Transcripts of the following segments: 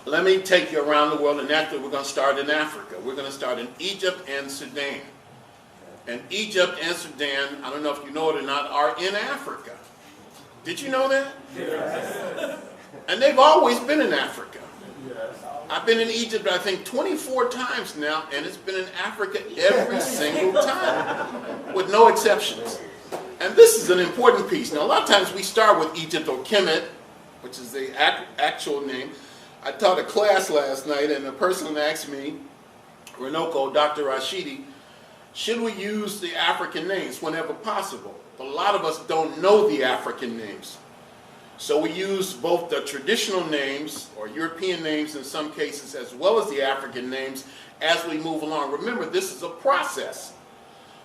let me take you around the world, and after we're going to start in Africa. We're going to start in Egypt and Sudan. And Egypt and Sudan, I don't know if you know it or not, are in Africa. Did you know that? Yes. And they've always been in Africa. Yes. I've been in Egypt, I think, 24 times now, and it's been in Africa every single time, with no exceptions. And this is an important piece. Now, a lot of times we start with Egypt or Kemet, which is the actual name. I taught a class last night, and a person asked me, Runoko, Dr. Rashidi, should we use the African names whenever possible? But a lot of us don't know the African names. So we use both the traditional names, or European names in some cases, as well as the African names as we move along. Remember, this is a process.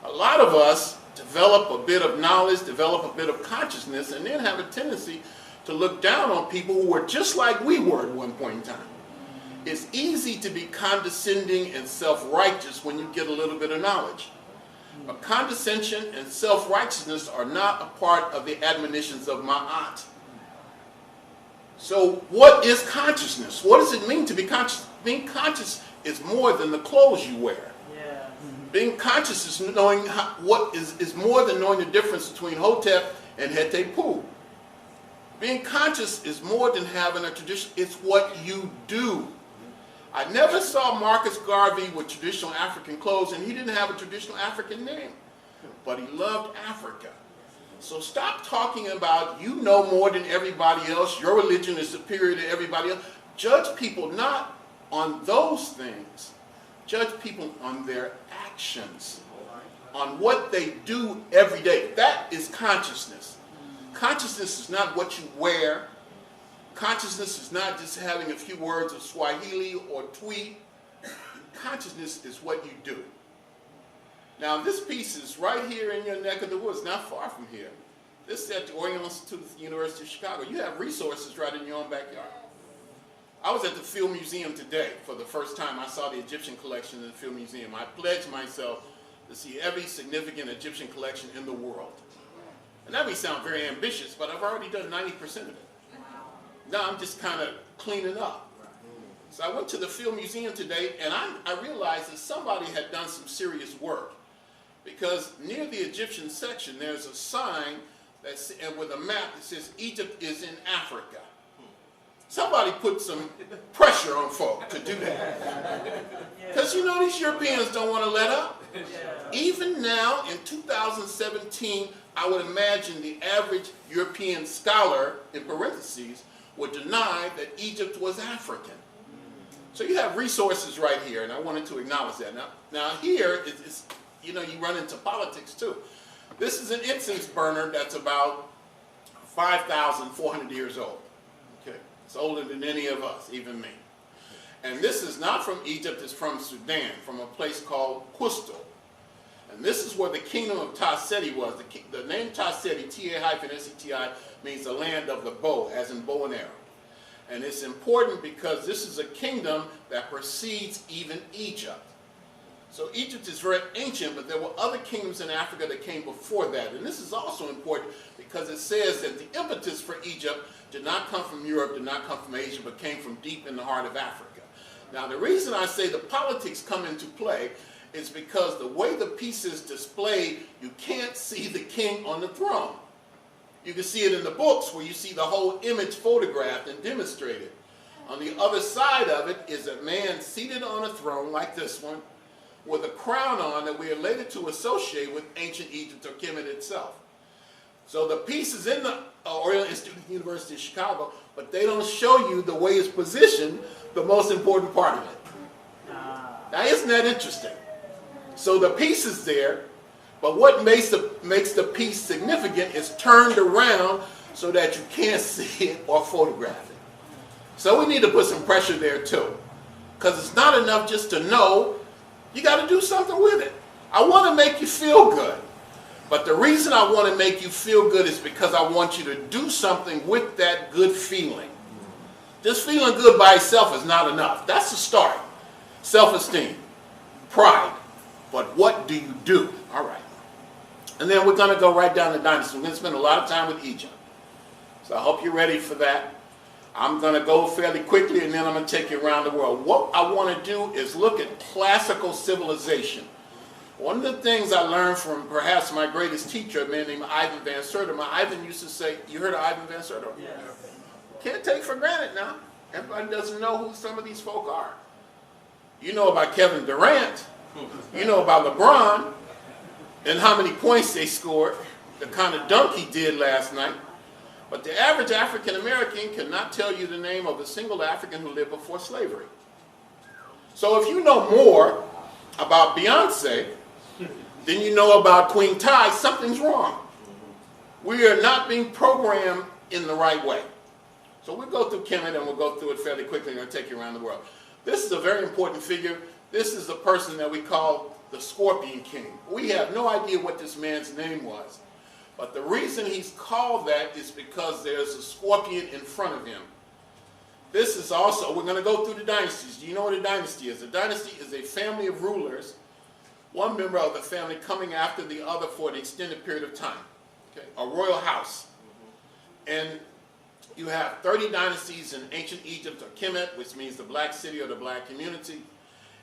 A lot of us develop a bit of knowledge, develop a bit of consciousness, and then have a tendency to look down on people who were just like we were at one point in time. It's easy to be condescending and self-righteous when you get a little bit of knowledge. But condescension and self-righteousness are not a part of the admonitions of my aunt. So what is consciousness? What does it mean to be conscious? Being conscious is more than the clothes you wear. Yeah. Being conscious is knowing is more than knowing the difference between Hotep and Hetepu. Being conscious is more than having a tradition. It's what you do. I never saw Marcus Garvey with traditional African clothes, and he didn't have a traditional African name, but he loved Africa. So stop talking about you know more than everybody else, your religion is superior to everybody else. Judge people not on those things. Judge people on their actions, on what they do every day. That is consciousness. Consciousness is not what you wear. Consciousness is not just having a few words of Swahili or Twi. Consciousness is what you do. Now, this piece is right here in your neck of the woods, not far from here. This is at the Oriental Institute of the University of Chicago. You have resources right in your own backyard. I was at the Field Museum today for the first time. I saw the Egyptian collection in the Field Museum. I pledged myself to see every significant Egyptian collection in the world. And that may sound very ambitious, but I've already done 90% of it. Now I'm just kind of cleaning up. So I went to the Field Museum today, and I realized that somebody had done some serious work. Because near the Egyptian section, there's a sign that's with a map that says Egypt is in Africa. Somebody put some pressure on folk to do that. Because you know these Europeans don't want to let up. Even now in 2017, I would imagine the average European scholar, in parentheses, would deny that Egypt was African. So you have resources right here, and I wanted to acknowledge that. Now here, it's, you know, you run into politics too. This is an incense burner that's about 5,400 years old. Okay, it's older than any of us, even me. And this is not from Egypt, it's from Sudan, from a place called Qusto. And this is where the kingdom of Taseti was. The name Taseti, T-A-S-E-T-I, means the land of the bow, as in bow and arrow. And it's important because this is a kingdom that precedes even Egypt. So Egypt is very ancient, but there were other kingdoms in Africa that came before that. And this is also important because it says that the impetus for Egypt did not come from Europe, did not come from Asia, but came from deep in the heart of Africa. Now the reason I say the politics come into play is because the way the piece is displayed, you can't see the king on the throne. You can see it in the books where you see the whole image photographed and demonstrated. On the other side of it is a man seated on a throne like this one with a crown on that we are later to associate with ancient Egypt or Kemet itself. So the piece is in the Oriental Institute of the University of Chicago, but they don't show you the way it's positioned, the most important part of it. Now isn't that interesting? So the piece is there, but what makes the piece significant is turned around so that you can't see it or photograph it. So we need to put some pressure there too. Because it's not enough just to know, you got to do something with it. I want to make you feel good. But the reason I want to make you feel good is because I want you to do something with that good feeling. Just feeling good by itself is not enough. That's the start. Self-esteem, pride. But what do you do? All right. And then we're going to go right down the dynasty. We're going to spend a lot of time with Egypt. So I hope you're ready for that. I'm going to go fairly quickly and then I'm going to take you around the world. What I want to do is look at classical civilization. One of the things I learned from perhaps my greatest teacher, a man named Ivan Van Sertima. Ivan used to say, you heard of Ivan Van Sertima? Yes. Can't take for granted now. Everybody doesn't know who some of these folk are. You know about Kevin Durant. You know about LeBron and how many points they scored, the kind of dunk he did last night. But the average African American cannot tell you the name of a single African who lived before slavery. So if you know more about Beyonce than you know about Queen Ty, something's wrong. We are not being programmed in the right way. So we'll go through Kemet and we'll go through it fairly quickly and I'll take you around the world. This is a very important figure. This is the person that we call the Scorpion King. We have no idea what this man's name was. But the reason he's called that is because there's a scorpion in front of him. This is also, we're going to go through the dynasties. Do you know what a dynasty is? A dynasty is a family of rulers, one member of the family coming after the other for an extended period of time. Okay? A royal house. And you have 30 dynasties in ancient Egypt, or Kemet, which means the black city or the black community.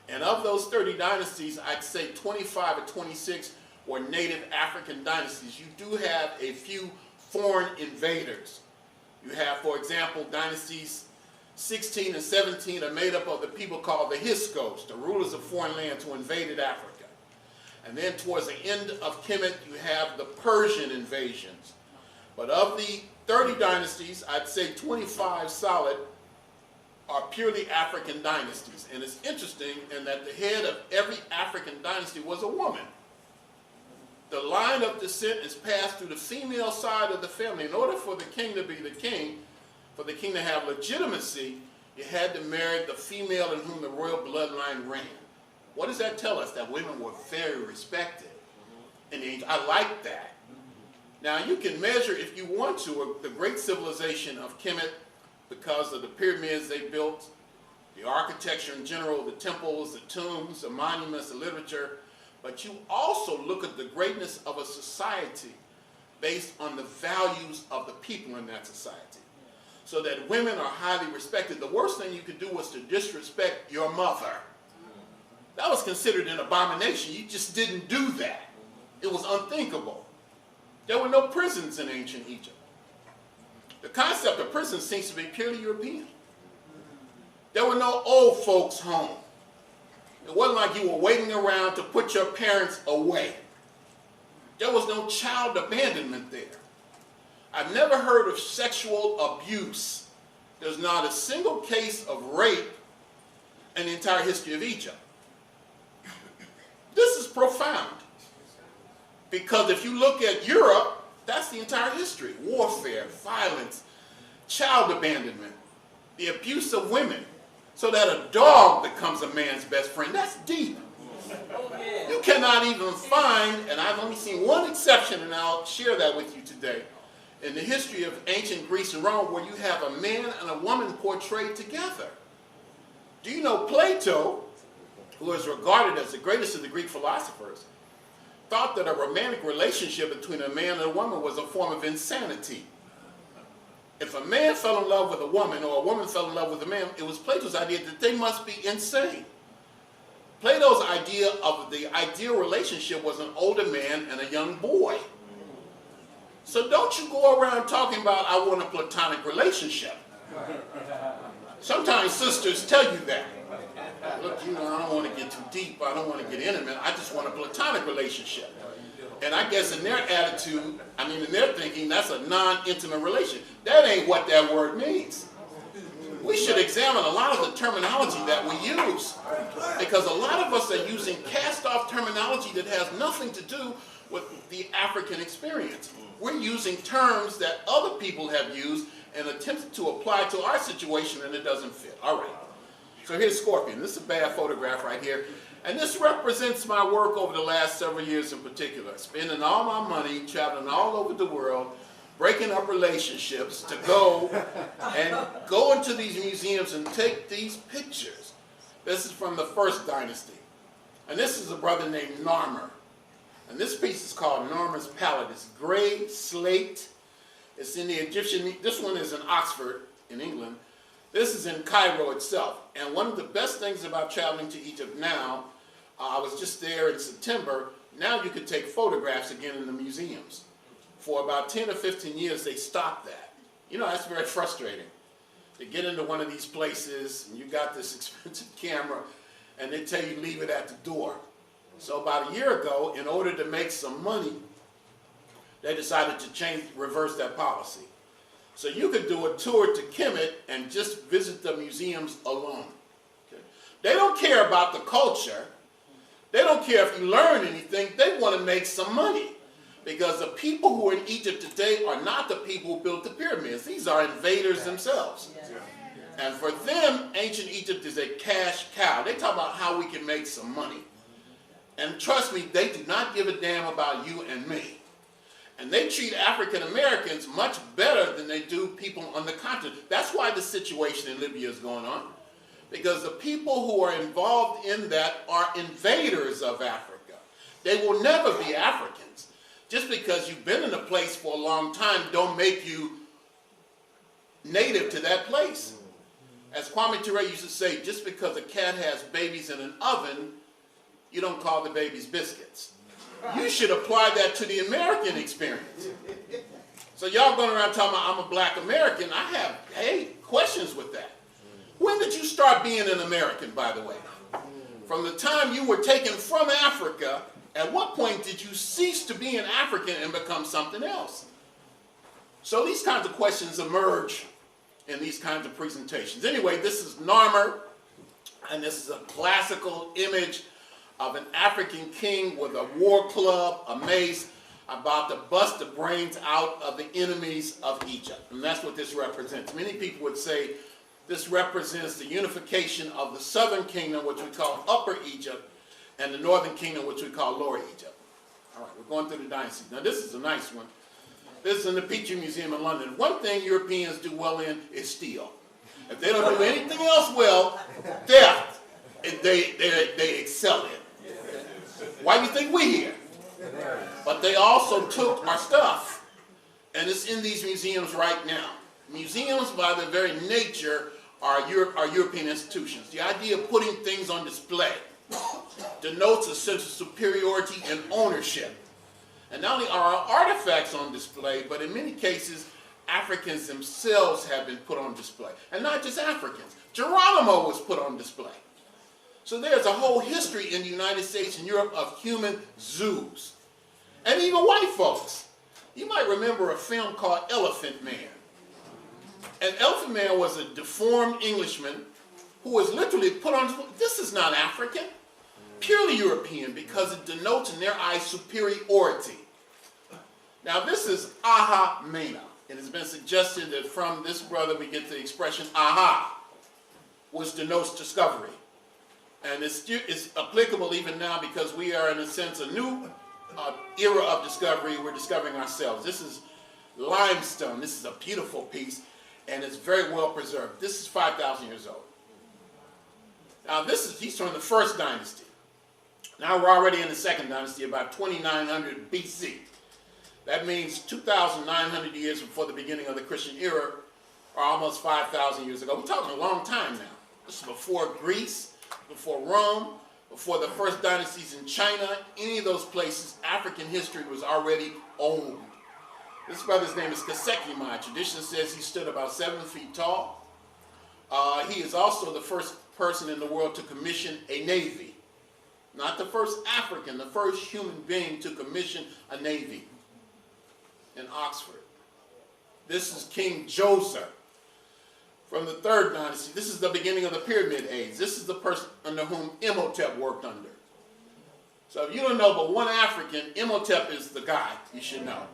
And of those 30 dynasties, I'd say 25 or 26 were native African dynasties. You do have a few foreign invaders. You have, for example, dynasties 16 and 17 are made up of the people called the Hyksos, the rulers of foreign lands who invaded Africa. And then towards the end of Kemet, you have the Persian invasions. But of the 30 dynasties, I'd say 25 solid are purely African dynasties. And it's interesting in that the head of every African dynasty was a woman. The line of descent is passed through the female side of the family. In order for the king to be the king, for the king to have legitimacy, you had to marry the female in whom the royal bloodline ran. What does that tell us? That women were very respected. And I like that. Now you can measure, if you want to, the great civilization of Kemet because of the pyramids they built, the architecture in general, the temples, the tombs, the monuments, the literature. But you also look at the greatness of a society based on the values of the people in that society. So that women are highly respected. The worst thing you could do was to disrespect your mother. That was considered an abomination. You just didn't do that. It was unthinkable. There were no prisons in ancient Egypt. The concept of prison seems to be purely European. There were no old folks' home. It wasn't like you were waiting around to put your parents away. There was no child abandonment there. I've never heard of sexual abuse. There's not a single case of rape in the entire history of Egypt. This is profound. Because if you look at Europe, that's the entire history. Warfare, violence, child abandonment, the abuse of women, so that a dog becomes a man's best friend. That's deep. You cannot even find, and I've only seen one exception, and I'll share that with you today, in the history of ancient Greece and Rome, where you have a man and a woman portrayed together. Do you know Plato, who is regarded as the greatest of the Greek philosophers, thought that a romantic relationship between a man and a woman was a form of insanity. If a man fell in love with a woman or a woman fell in love with a man, it was Plato's idea that they must be insane. Plato's idea of the ideal relationship was an older man and a young boy. So don't you go around talking about, I want a platonic relationship. Sometimes sisters tell you that. Look, you know, I don't want to get too deep. I don't want to get intimate. I just want a platonic relationship. And I guess in their attitude, I mean, in their thinking, that's a non-intimate relation. That ain't what that word means. We should examine a lot of the terminology that we use. Because a lot of us are using cast-off terminology that has nothing to do with the African experience. We're using terms that other people have used and attempted to apply to our situation, and it doesn't fit. All right. So here's Scorpion. This is a bad photograph right here. And this represents my work over the last several years in particular. Spending all my money, traveling all over the world, breaking up relationships to go into these museums and take these pictures. This is from the first dynasty. And this is a brother named Narmer. And this piece is called Narmer's Palette. It's gray slate. It's in the Egyptian, this one is in Oxford. in England. This is in Cairo itself. And one of the best things about traveling to Egypt now, I was just there in September, now you could take photographs again in the museums. For about 10 or 15 years, they stopped that. You know, that's very frustrating. To get into one of these places, and you got this expensive camera, and they tell you leave it at the door. So about a year ago, in order to make some money, they decided to reverse that policy. So you could do a tour to Kemet and just visit the museums alone. Okay? They don't care about the culture. They don't care if you learn anything. They want to make some money. Because the people who are in Egypt today are not the people who built the pyramids. These are invaders themselves. And for them, ancient Egypt is a cash cow. They talk about how we can make some money. And trust me, they do not give a damn about you and me. And they treat African Americans much better than they do people on the continent. That's why the situation in Libya is going on. Because the people who are involved in that are invaders of Africa. They will never be Africans. Just because you've been in a place for a long time don't make you native to that place. As Kwame Ture used to say, just because a cat has babies in an oven, you don't call the babies biscuits. You should apply that to the American experience. So y'all going around talking about I'm a black American, I have, questions with that. When did you start being an American, by the way? From the time you were taken from Africa, at what point did you cease to be an African and become something else? So these kinds of questions emerge in these kinds of presentations. Anyway, this is Narmer, and this is a classical image of an African king with a war club, a mace, about to bust the brains out of the enemies of Egypt. And that's what this represents. Many people would say this represents the unification of the southern kingdom, which we call Upper Egypt, and the northern kingdom, which we call Lower Egypt. All right, we're going through the dynasties. Now this is a nice one. This is in the Petrie Museum in London. One thing Europeans do well in is steal. If they don't do anything else well, theft, they excel in. Why do you think we're here? But they also took our stuff, and it's in these museums right now. Museums, by their very nature, are European institutions. The idea of putting things on display denotes a sense of superiority and ownership. And not only are our artifacts on display, but in many cases, Africans themselves have been put on display. And not just Africans. Geronimo was put on display. So there's a whole history in the United States and Europe of human zoos. And even white folks. You might remember a film called Elephant Man. And Elephant Man was a deformed Englishman who was literally put on display. This is not African. Purely European, because it denotes in their eyes superiority. Now this is Aha Mena. It has been suggested that from this brother we get the expression aha, which denotes discovery. And it's applicable even now because we are, in a sense, a new era of discovery. We're discovering ourselves. This is limestone. This is a beautiful piece, and it's very well preserved. This is 5,000 years old. Now he's from the first dynasty. Now we're already in the second dynasty, about 2900 BC. That means 2,900 years before the beginning of the Christian era, or almost 5,000 years ago. We're talking a long time now. This is before Greece, before Rome, before the first dynasties in China. Any of those places, African history was already owned. This brother's name is Kasekimai. Tradition says he stood about 7 feet tall. He is also the first person in the world to commission a navy. Not the first African, the first human being to commission a navy in Oxford. This is King Djoser from the third dynasty. This is the beginning of the Pyramid Age. This is the person under whom Imhotep worked under. So if you don't know but one African, Imhotep is the guy you should know.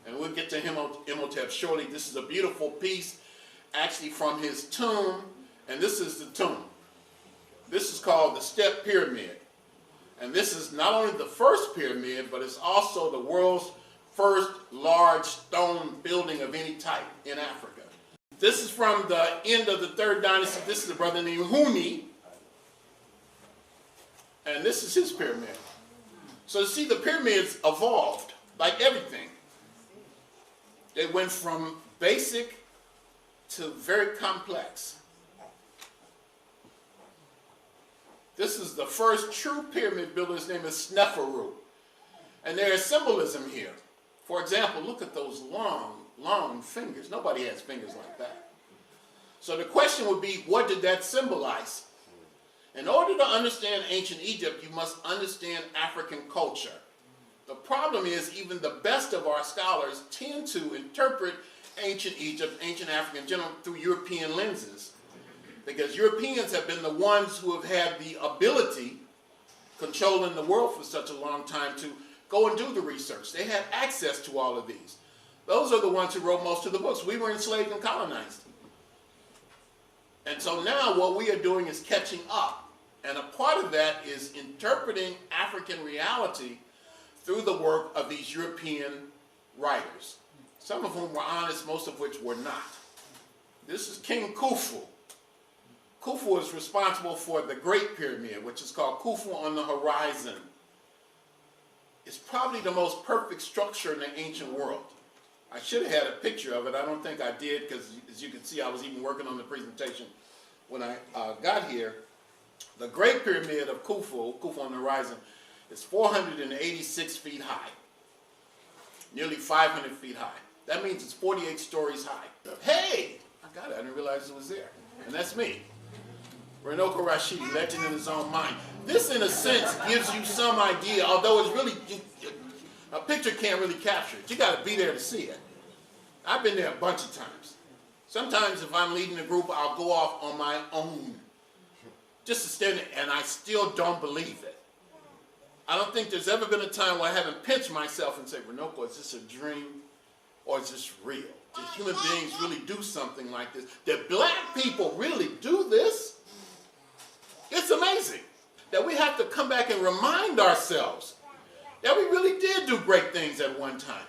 And we'll get to Imhotep shortly. This is a beautiful piece actually from his tomb, and this is the tomb. This is called the Step Pyramid. And this is not only the first pyramid, but it's also the world's first large stone building of any type in Africa. This is from the end of the third dynasty. This is a brother named Huni. And this is his pyramid. So see, the pyramids evolved like everything. They went from basic to very complex. This is the first true pyramid builder. His name is Sneferu. And there is symbolism here. For example, look at those long, long fingers. Nobody has fingers like that. So the question would be, what did that symbolize? In order to understand ancient Egypt, you must understand African culture. The problem is, even the best of our scholars tend to interpret ancient Egypt, ancient Africa in general, through European lenses. Because Europeans have been the ones who have had the ability, controlling the world for such a long time, to go and do the research. They had access to all of these. Those are the ones who wrote most of the books. We were enslaved and colonized. And so now what we are doing is catching up. And a part of that is interpreting African reality through the work of these European writers. Some of whom were honest, most of which were not. This is King Khufu. Khufu is responsible for the Great Pyramid, which is called Khufu on the Horizon. It's probably the most perfect structure in the ancient world. I should have had a picture of it. I don't think I did, because as you can see, I was even working on the presentation when I got here. The Great Pyramid of Khufu, Khufu on the Horizon, is 486 feet high, nearly 500 feet high. That means it's 48 stories high. Hey, I got it. I didn't realize it was there. And that's me. Runoko Rashidi, legend in his own mind. This, in a sense, gives you some idea, although it's really, a picture can't really capture it. You got to be there to see it. I've been there a bunch of times. Sometimes if I'm leading a group, I'll go off on my own, just to stand there, and I still don't believe it. I don't think there's ever been a time where I haven't pinched myself and said, Runoko, is this a dream or is this real? Did human beings really do something like this? Did black people really do this? It's amazing that we have to come back and remind ourselves that we really did do great things at one time.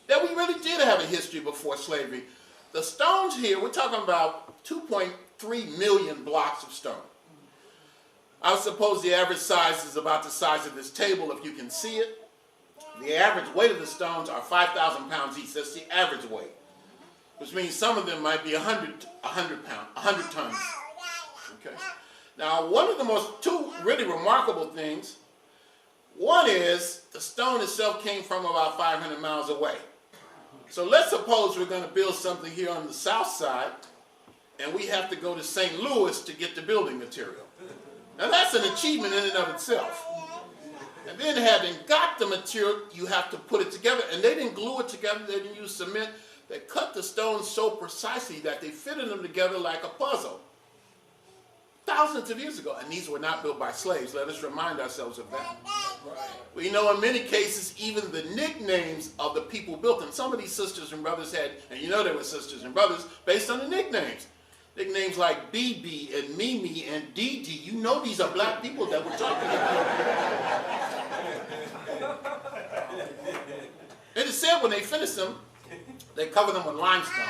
That we really did have a history before slavery. The stones here, we're talking about 2.3 million blocks of stone. I suppose the average size is about the size of this table, if you can see it. The average weight of the stones are 5,000 pounds each. That's the average weight. Which means some of them might be 100 tons. Okay. Now, one of the two really remarkable things, one is the stone itself came from about 500 miles away. So let's suppose we're going to build something here on the south side, and we have to go to St. Louis to get the building material. Now that's an achievement in and of itself. And then having got the material, you have to put it together. And they didn't glue it together, they didn't use cement. They cut the stones so precisely that they fitted them together like a puzzle. Thousands of years ago. And these were not built by slaves. Let us remind ourselves of that. We know in many cases, even the nicknames of the people who built them. Some of these sisters and brothers had, and you know they were sisters and brothers, based on the nicknames. Nicknames like BB and Mimi and Didi. You know these are black people that we're talking about. It is said when they finished them, they covered them with limestone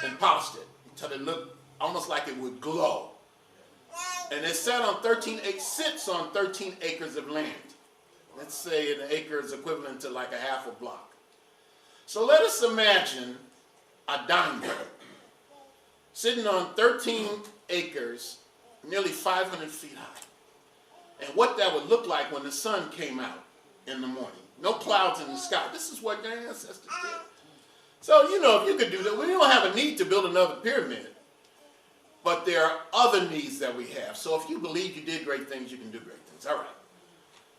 and polished it until it looked almost like it would glow. And it sits on 13 acres of land. Let's say an acre is equivalent to like a half a block. So let us imagine a diamond sitting on 13 acres, nearly 500 feet high. And what that would look like when the sun came out in the morning. No clouds in the sky. This is what their ancestors did. So, you know, if you could do that, we don't have a need to build another pyramid. But there are other needs that we have. So if you believe you did great things, you can do great things. All right.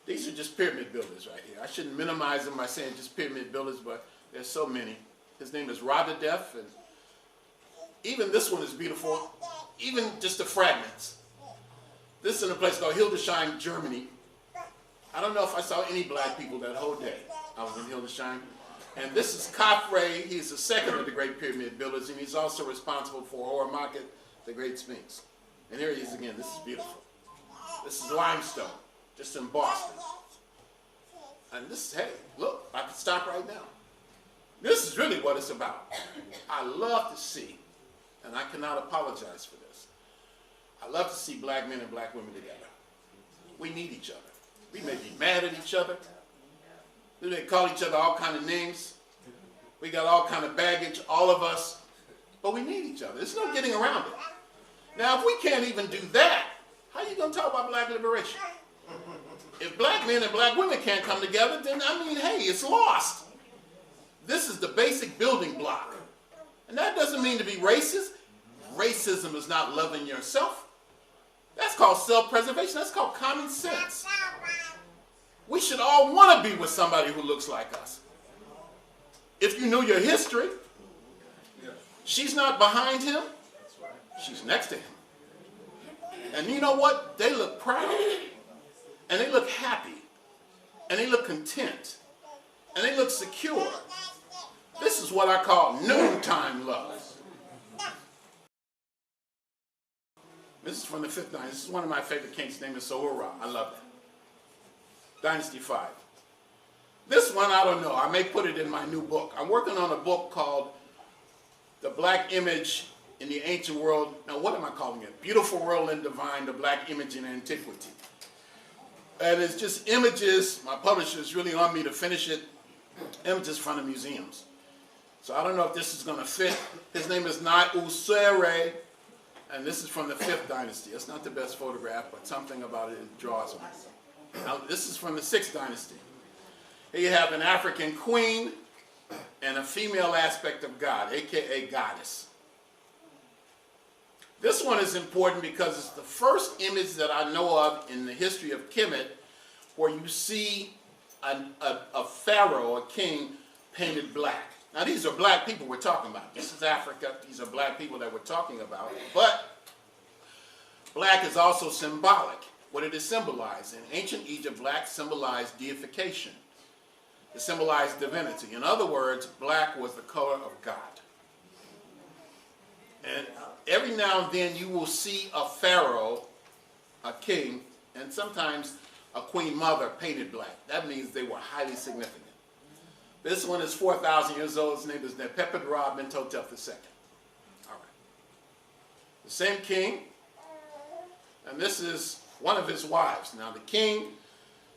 These are just pyramid builders right here. I shouldn't minimize them by saying just pyramid builders, but there's so many. His name is Radadef, and even this one is beautiful, even just the fragments. This is in a place called Hildesheim, Germany. I don't know if I saw any black people that whole day. I was in Hildesheim. And this is Khafre. He's the second of the great pyramid builders, and he's also responsible for Hormaket, the Great Sphinx. And here he is again. This is beautiful. This is limestone, just in Boston. And this, hey, look, I can stop right now. This is really what it's about. I love to see, and I cannot apologize for this, I love to see black men and black women together. We need each other. We may be mad at each other. We may call each other all kind of names. We got all kind of baggage, all of us. but we need each other. There's no getting around it. Now, if we can't even do that, how are you going to talk about black liberation? If black men and black women can't come together, then, I mean, hey, it's lost. This is the basic building block. And that doesn't mean to be racist. Racism is not loving yourself. That's called self-preservation. That's called common sense. We should all want to be with somebody who looks like us. If you knew your history, she's not behind him, she's next to him. And you know what? They look proud, and they look happy, and they look content, and they look secure. This is what I call noontime love. This is from the 5th dynasty. This is one of my favorite kings. His name is Sohura. I love that. Dynasty 5. This one, I don't know. I may put it in my new book. I'm working on a book called The Black Image in the Ancient World. Now, what am I calling it? Beautiful World and Divine, The Black Image in Antiquity. And it's just images. My publishers really want me to finish it. Images from the museums. So I don't know if this is going to fit. His name is Usere. And this is from the 5th dynasty. It's not the best photograph, but something about it draws me. Now, this is from the 6th dynasty. Here you have an African queen and a female aspect of God, aka goddess. This one is important because it's the first image that I know of in the history of Kemet where you see a pharaoh, a king, painted black. Now, these are black people we're talking about. This is Africa. These are black people that we're talking about. But black is also symbolic. What did it symbolize? In ancient Egypt, black symbolized deification. It symbolized divinity. In other words, black was the color of God. And every now and then you will see a pharaoh, a king, and sometimes a queen mother painted black. That means they were highly significant. This one is 4,000 years old. His name is Nepeped-Ra Mentotep II. All right. The same king, and this is one of his wives. Now, the king,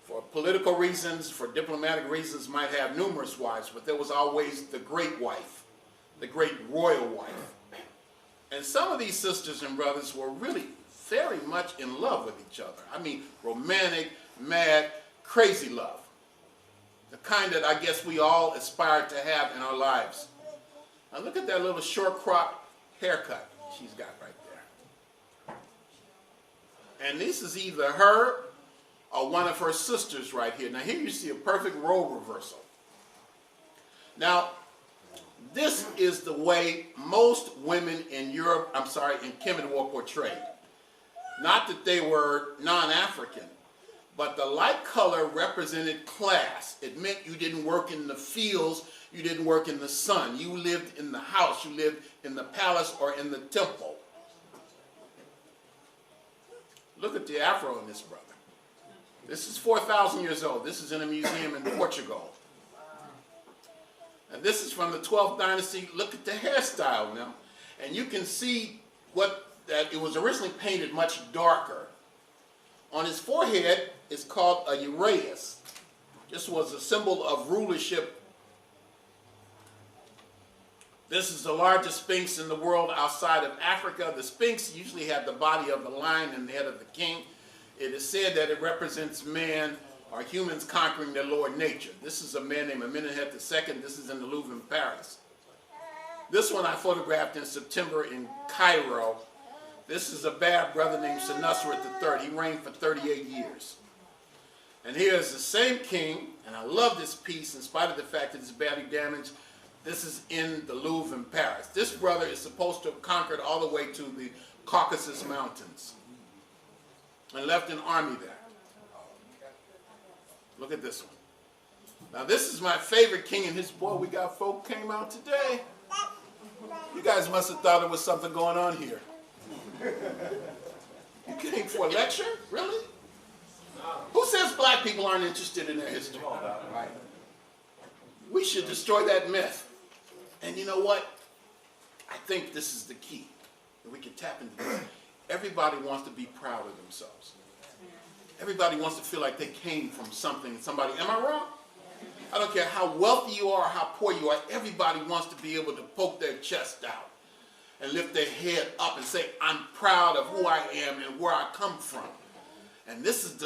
for political reasons, for diplomatic reasons, might have numerous wives, but there was always the great wife, the great royal wife. And some of these sisters and brothers were really very much in love with each other. I mean, romantic, mad, crazy love. The kind that I guess we all aspire to have in our lives. Now look at that little short crop haircut she's got right there. And this is either her or one of her sisters right here. Now here you see a perfect role reversal. Now, this is the way most women in Europe, in Kemet were portrayed. Not that they were non-African, but the light color represented class. It meant you didn't work in the fields, you didn't work in the sun. You lived in the house, you lived in the palace or in the temple. Look at the afro in this brother. This is 4,000 years old. This is in a museum in Portugal. And this is from the 12th dynasty. Look at the hairstyle now. And you can see that it was originally painted much darker. On his forehead is called a uraeus. This was a symbol of rulership. This is the largest sphinx in the world outside of Africa. The sphinx usually had the body of the lion and the head of the king. It is said that it represents man or humans conquering their Lord nature. This is a man named Amenhotep II. This is in the Louvre in Paris. This one I photographed in September in Cairo. This is a bad brother named Senusret III. He reigned for 38 years. And here is the same king, and I love this piece in spite of the fact that it's badly damaged. This is in the Louvre in Paris. This brother is supposed to have conquered all the way to the Caucasus Mountains and left an army there. Look at this one. Now this is my favorite king and his boy. We got folk came out today. You guys must have thought there was something going on here. You came for a lecture? Really? Who says black people aren't interested in their history? We should destroy that myth. And you know what? I think this is the key. That we can tap into this. Everybody wants to be proud of themselves. Everybody wants to feel like they came from something, somebody. Am I wrong? I don't care how wealthy you are or how poor you are. Everybody wants to be able to poke their chest out and lift their head up and say, I'm proud of who I am and where I come from. And this is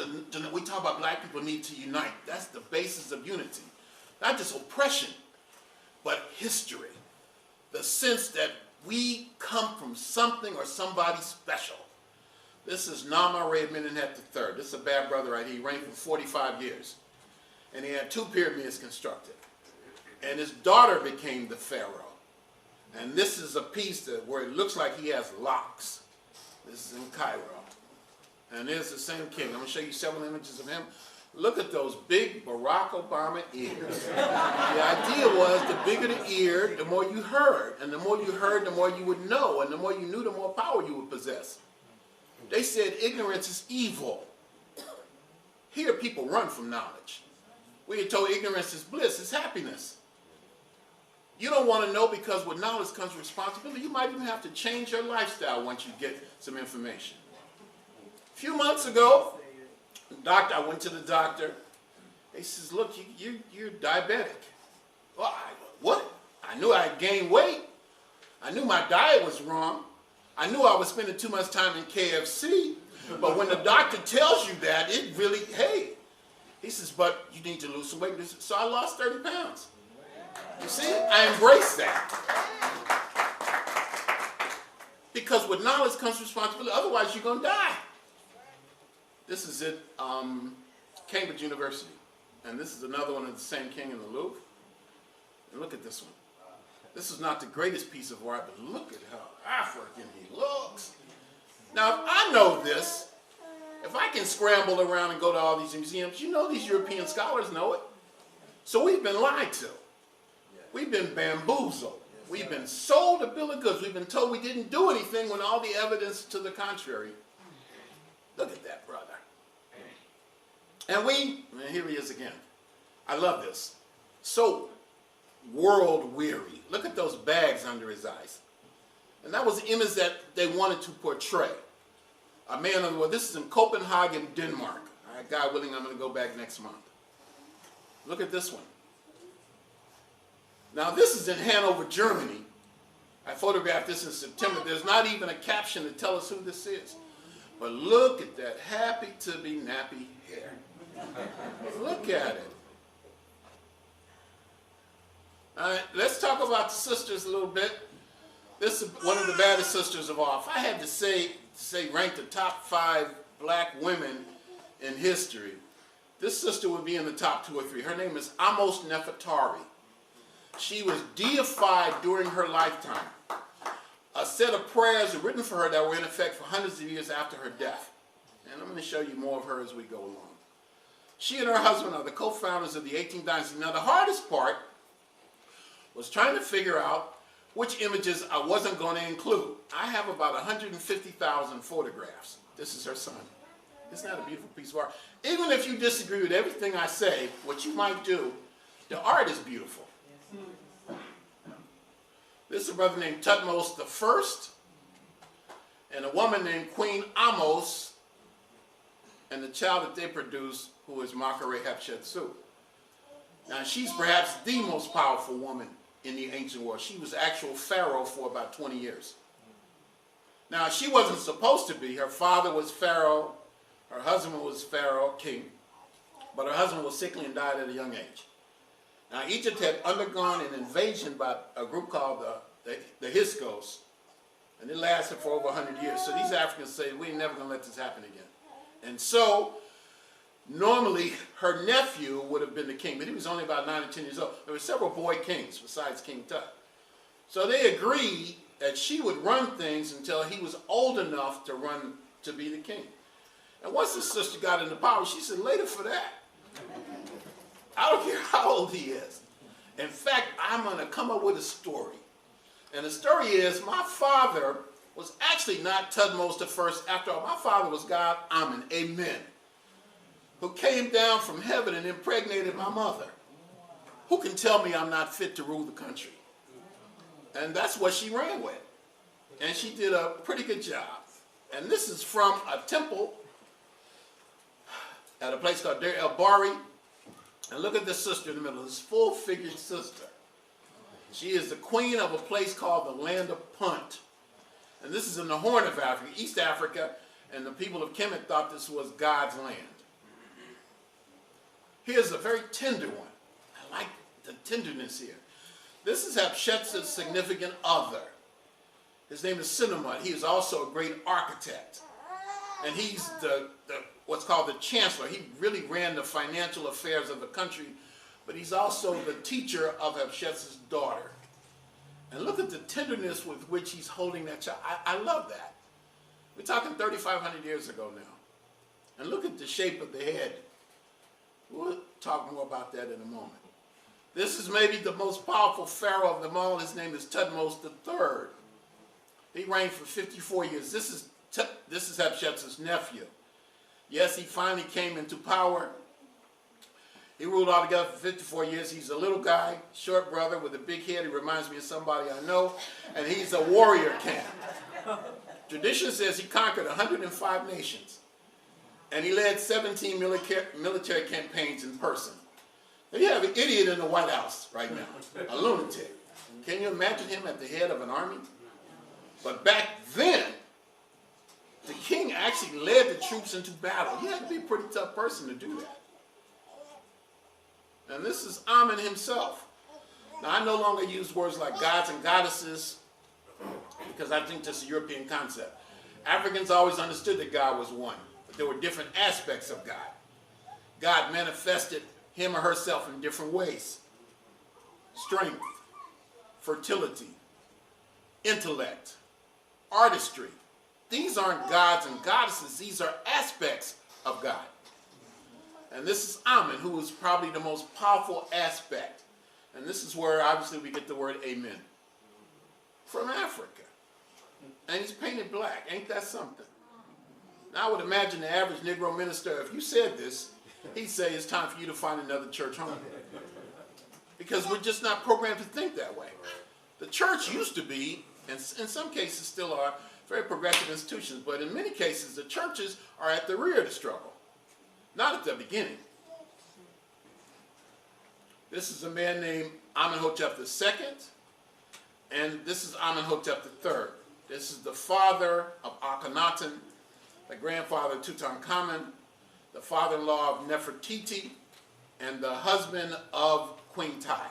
we talk about black people need to unite. That's the basis of unity. Not just oppression, but history. The sense that we come from something or somebody special. This is Nama Red Amenhotep III. This is a bad brother right here. He reigned for 45 years. And he had 2 pyramids constructed. And his daughter became the pharaoh. And this is a piece where it looks like he has locks. This is in Cairo. And there's the same king. I'm going to show you several images of him. Look at those big Barack Obama ears. The idea was the bigger the ear, the more you heard. And the more you heard, the more you would know. And the more you knew, the more power you would possess. They said ignorance is evil. Here people run from knowledge. We are told ignorance is bliss, it's happiness. You don't want to know because with knowledge comes responsibility. You might even have to change your lifestyle once you get some information. A few months ago, I went to the doctor. He says, look, you're diabetic. Well, what? I knew I had gained weight. I knew my diet was wrong. I knew I was spending too much time in KFC. But when the doctor tells you that, it really, hey. He says, but you need to lose some weight. So I lost 30 pounds. You see, I embrace that. Because with knowledge comes responsibility. Otherwise, you're going to die. This is it, Cambridge University. And this is another one of the same king in the Louvre. And look at this one. This is not the greatest piece of art, but look at how African he looks. Now, if I know this, if I can scramble around and go to all these museums, you know these European scholars know it. So we've been lied to. We've been bamboozled. We've been sold a bill of goods. We've been told we didn't do anything when all the evidence to the contrary. Look at that, brother. And here he is again. I love this. So world weary. Look at those bags under his eyes. And that was the image that they wanted to portray. A man of the world. This is in Copenhagen, Denmark. All right, God willing, I'm going to go back next month. Look at this one. Now, this is in Hanover, Germany. I photographed this in September. There's not even a caption to tell us who this is. But look at that happy-to-be-nappy hair. Look at it. All right, let's talk about the sisters a little bit. This is one of the baddest sisters of all. If I had to say rank the top 5 black women in history, this sister would be in the top 2 or 3. Her name is Amos Nefertari. She was deified during her lifetime. A set of prayers were written for her that were in effect for hundreds of years after her death. And I'm going to show you more of her as we go along. She and her husband are the co-founders of the 18th dynasty. Now, the hardest part was trying to figure out which images I wasn't going to include. I have about 150,000 photographs. This is her son. Isn't that a beautiful piece of art? Even if you disagree with everything I say, what you might do, the art is beautiful. This is a brother named Tutmos I and a woman named Queen Amos and the child that they produced, who is Makare Hatshepsut. Now, she's perhaps the most powerful woman in the ancient world. She was actual pharaoh for about 20 years. Now, she wasn't supposed to be. Her father was pharaoh. Her husband was pharaoh, king. But her husband was sickly and died at a young age. Now, Egypt had undergone an invasion by a group called the Hyksos. And it lasted for over 100 years. So these Africans say, we ain't never going to let this happen again. And so, normally, her nephew would have been the king, but he was only about 9 or 10 years old. There were several boy kings besides King Tut. So they agreed that she would run things until he was old enough to be the king. And once his sister got into power, she said, later for that. I don't care how old he is. In fact, I'm going to come up with a story. And the story is, my father was actually not Tutmos I. After all, my father was God, Amen, amen, who came down from heaven and impregnated my mother. Who can tell me I'm not fit to rule the country? And that's what she ran with. And she did a pretty good job. And this is from a temple at a place called Deir el-Bahri. And look at this sister in the middle, this full-figured sister. She is the queen of a place called the Land of Punt. And this is in the Horn of Africa, East Africa, and the people of Kemet thought this was God's land. Here's a very tender one. I like the tenderness here. This is Hatshepsut's significant other. His name is Sinemut. He is also a great architect. And he's what's called the chancellor. He really ran the financial affairs of the country, but he's also the teacher of Hatshepsut's daughter. And look at the tenderness with which he's holding that child. I love that. We're talking 3,500 years ago now. And look at the shape of the head. We'll talk more about that in a moment. This is maybe the most powerful pharaoh of them all. His name is Thutmose III. He reigned for 54 years. This is Hatshepsut's nephew. Yes, he finally came into power. He ruled altogether for 54 years. He's a little guy, short brother with a big head. He reminds me of somebody I know. And he's a warrior king. Tradition says he conquered 105 nations. And he led 17 military campaigns in person. Now you have an idiot in the White House right now, a lunatic. Can you imagine him at the head of an army? But back then, the king actually led the troops into battle. He had to be a pretty tough person to do that. And this is Amen himself. Now, I no longer use words like gods and goddesses because I think that's a European concept. Africans always understood that God was one, but there were different aspects of God. God manifested him or herself in different ways. Strength, fertility, intellect, artistry. These aren't gods and goddesses. These are aspects of God. And this is Amen, who is probably the most powerful aspect. And this is where, obviously, we get the word amen. From Africa. And he's painted black. Ain't that something? Now, I would imagine the average Negro minister, if you said this, he'd say it's time for you to find another church home. Because we're just not programmed to think that way. The church used to be, and in some cases still are, very progressive institutions. But in many cases, the churches are at the rear of the struggle. Not at the beginning. This is a man named Amenhotep II, and this is Amenhotep III. This is the father of Akhenaten, the grandfather of Tutankhamun, the father-in-law of Nefertiti, and the husband of Queen Tai.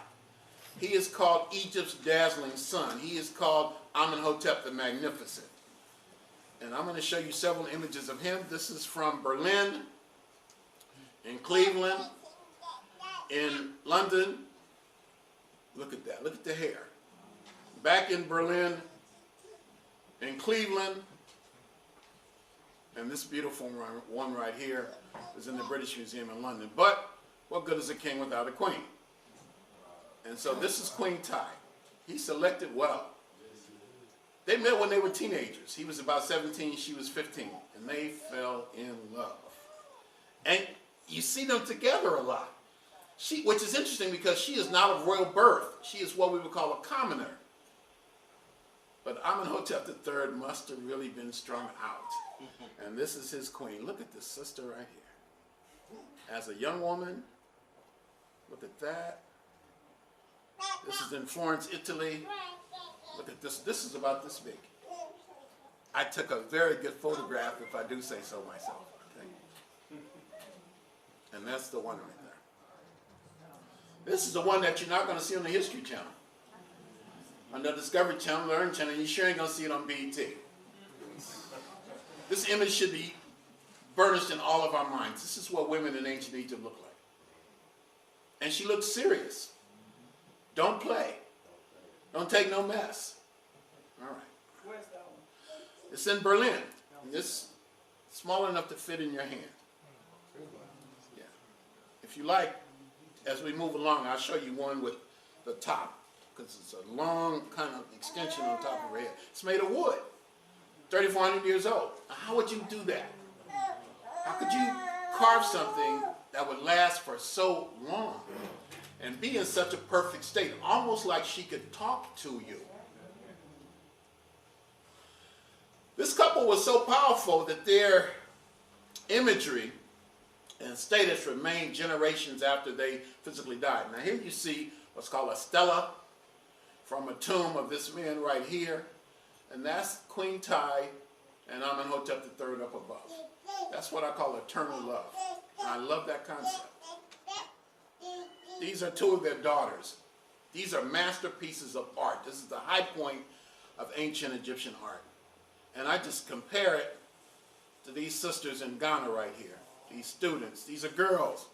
He is called Egypt's dazzling son. He is called Amenhotep the Magnificent. And I'm going to show you several images of him. This is from Berlin, in Cleveland, in London. Look at that. Look at the hair. Back in Berlin, in Cleveland, and this beautiful one right here is in the British Museum in London. But what good is a king without a queen? And so this is Queen Tai. He selected well. They met when they were teenagers. He was about 17, she was 15, and they fell in love. And you see them together a lot. Which is interesting because she is not of royal birth. She is what we would call a commoner. But Amenhotep III must have really been strung out. And this is his queen. Look at this sister right here. As a young woman, look at that. This is in Florence, Italy. Look at this. This is about this big. I took a very good photograph, if I do say so myself. Okay? And that's the one right there. This is the one that you're not going to see on the History Channel. On the Discovery Channel, Learning Channel, you sure ain't going to see it on BET. This image should be burnished in all of our minds. This is what women in ancient Egypt look like. And she looks serious. Don't play. Don't take no mess. All right. Where's that one? It's in Berlin. And it's small enough to fit in your hand. Yeah. If you like, as we move along, I'll show you one with the top. Because it's a long kind of extension on top of her head. It's made of wood. 3,400 years old. Now, how would you do that? How could you carve something that would last for so long and be in such a perfect state, almost like she could talk to you? This couple was so powerful that their imagery and status remained generations after they physically died. Now here you see what's called a stela from a tomb of this man right here. And that's Queen Ty and Amenhotep III up above. That's what I call eternal love. And I love that concept. These are two of their daughters. These are masterpieces of art. This is the high point of ancient Egyptian art. And I just compare it to these sisters in Ghana right here. These students. These are girls.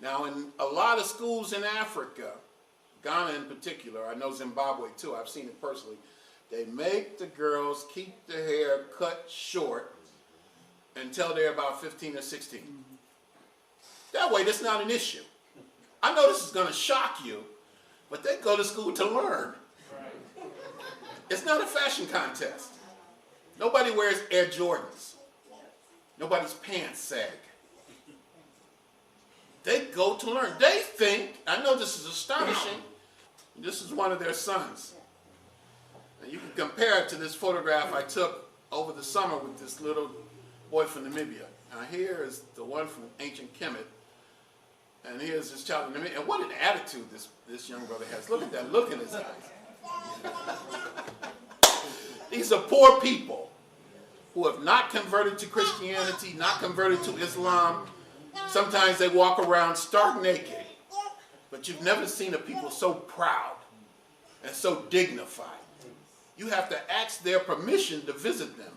Now, in a lot of schools in Africa, Ghana in particular, I know Zimbabwe too, I've seen it personally, they make the girls keep their hair cut short until they're about 15 or 16. That way, that's not an issue. I know this is going to shock you, but they go to school to learn. It's not a fashion contest. Nobody wears Air Jordans. Nobody's pants sag. They go to learn. They think, I know this is astonishing, this is one of their sons. And you can compare it to this photograph I took over the summer with this little boy from Namibia. Now here is the one from ancient Kemet, and here's this child in Namibia. And what an attitude this young brother has. Look at that look in his eyes. These are poor people who have not converted to Christianity, not converted to Islam. Sometimes they walk around stark naked, but you've never seen a people so proud and so dignified. You have to ask their permission to visit them.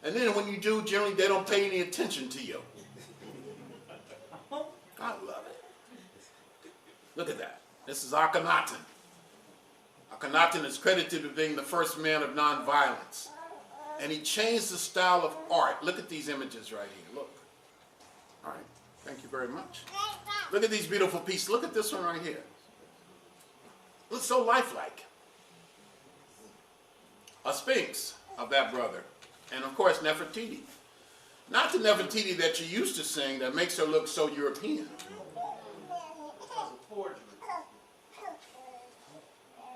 And then when you do, generally they don't pay any attention to you. I love it. Look at that. This is Akhenaten. Akhenaten is credited with being the first man of nonviolence. And he changed the style of art. Look at these images right here. Look. All right. Thank you very much. Look at these beautiful pieces. Look at this one right here. Looks so lifelike. A sphinx of that brother. And of course, Nefertiti. Not the Nefertiti that you used to sing that makes her look so European.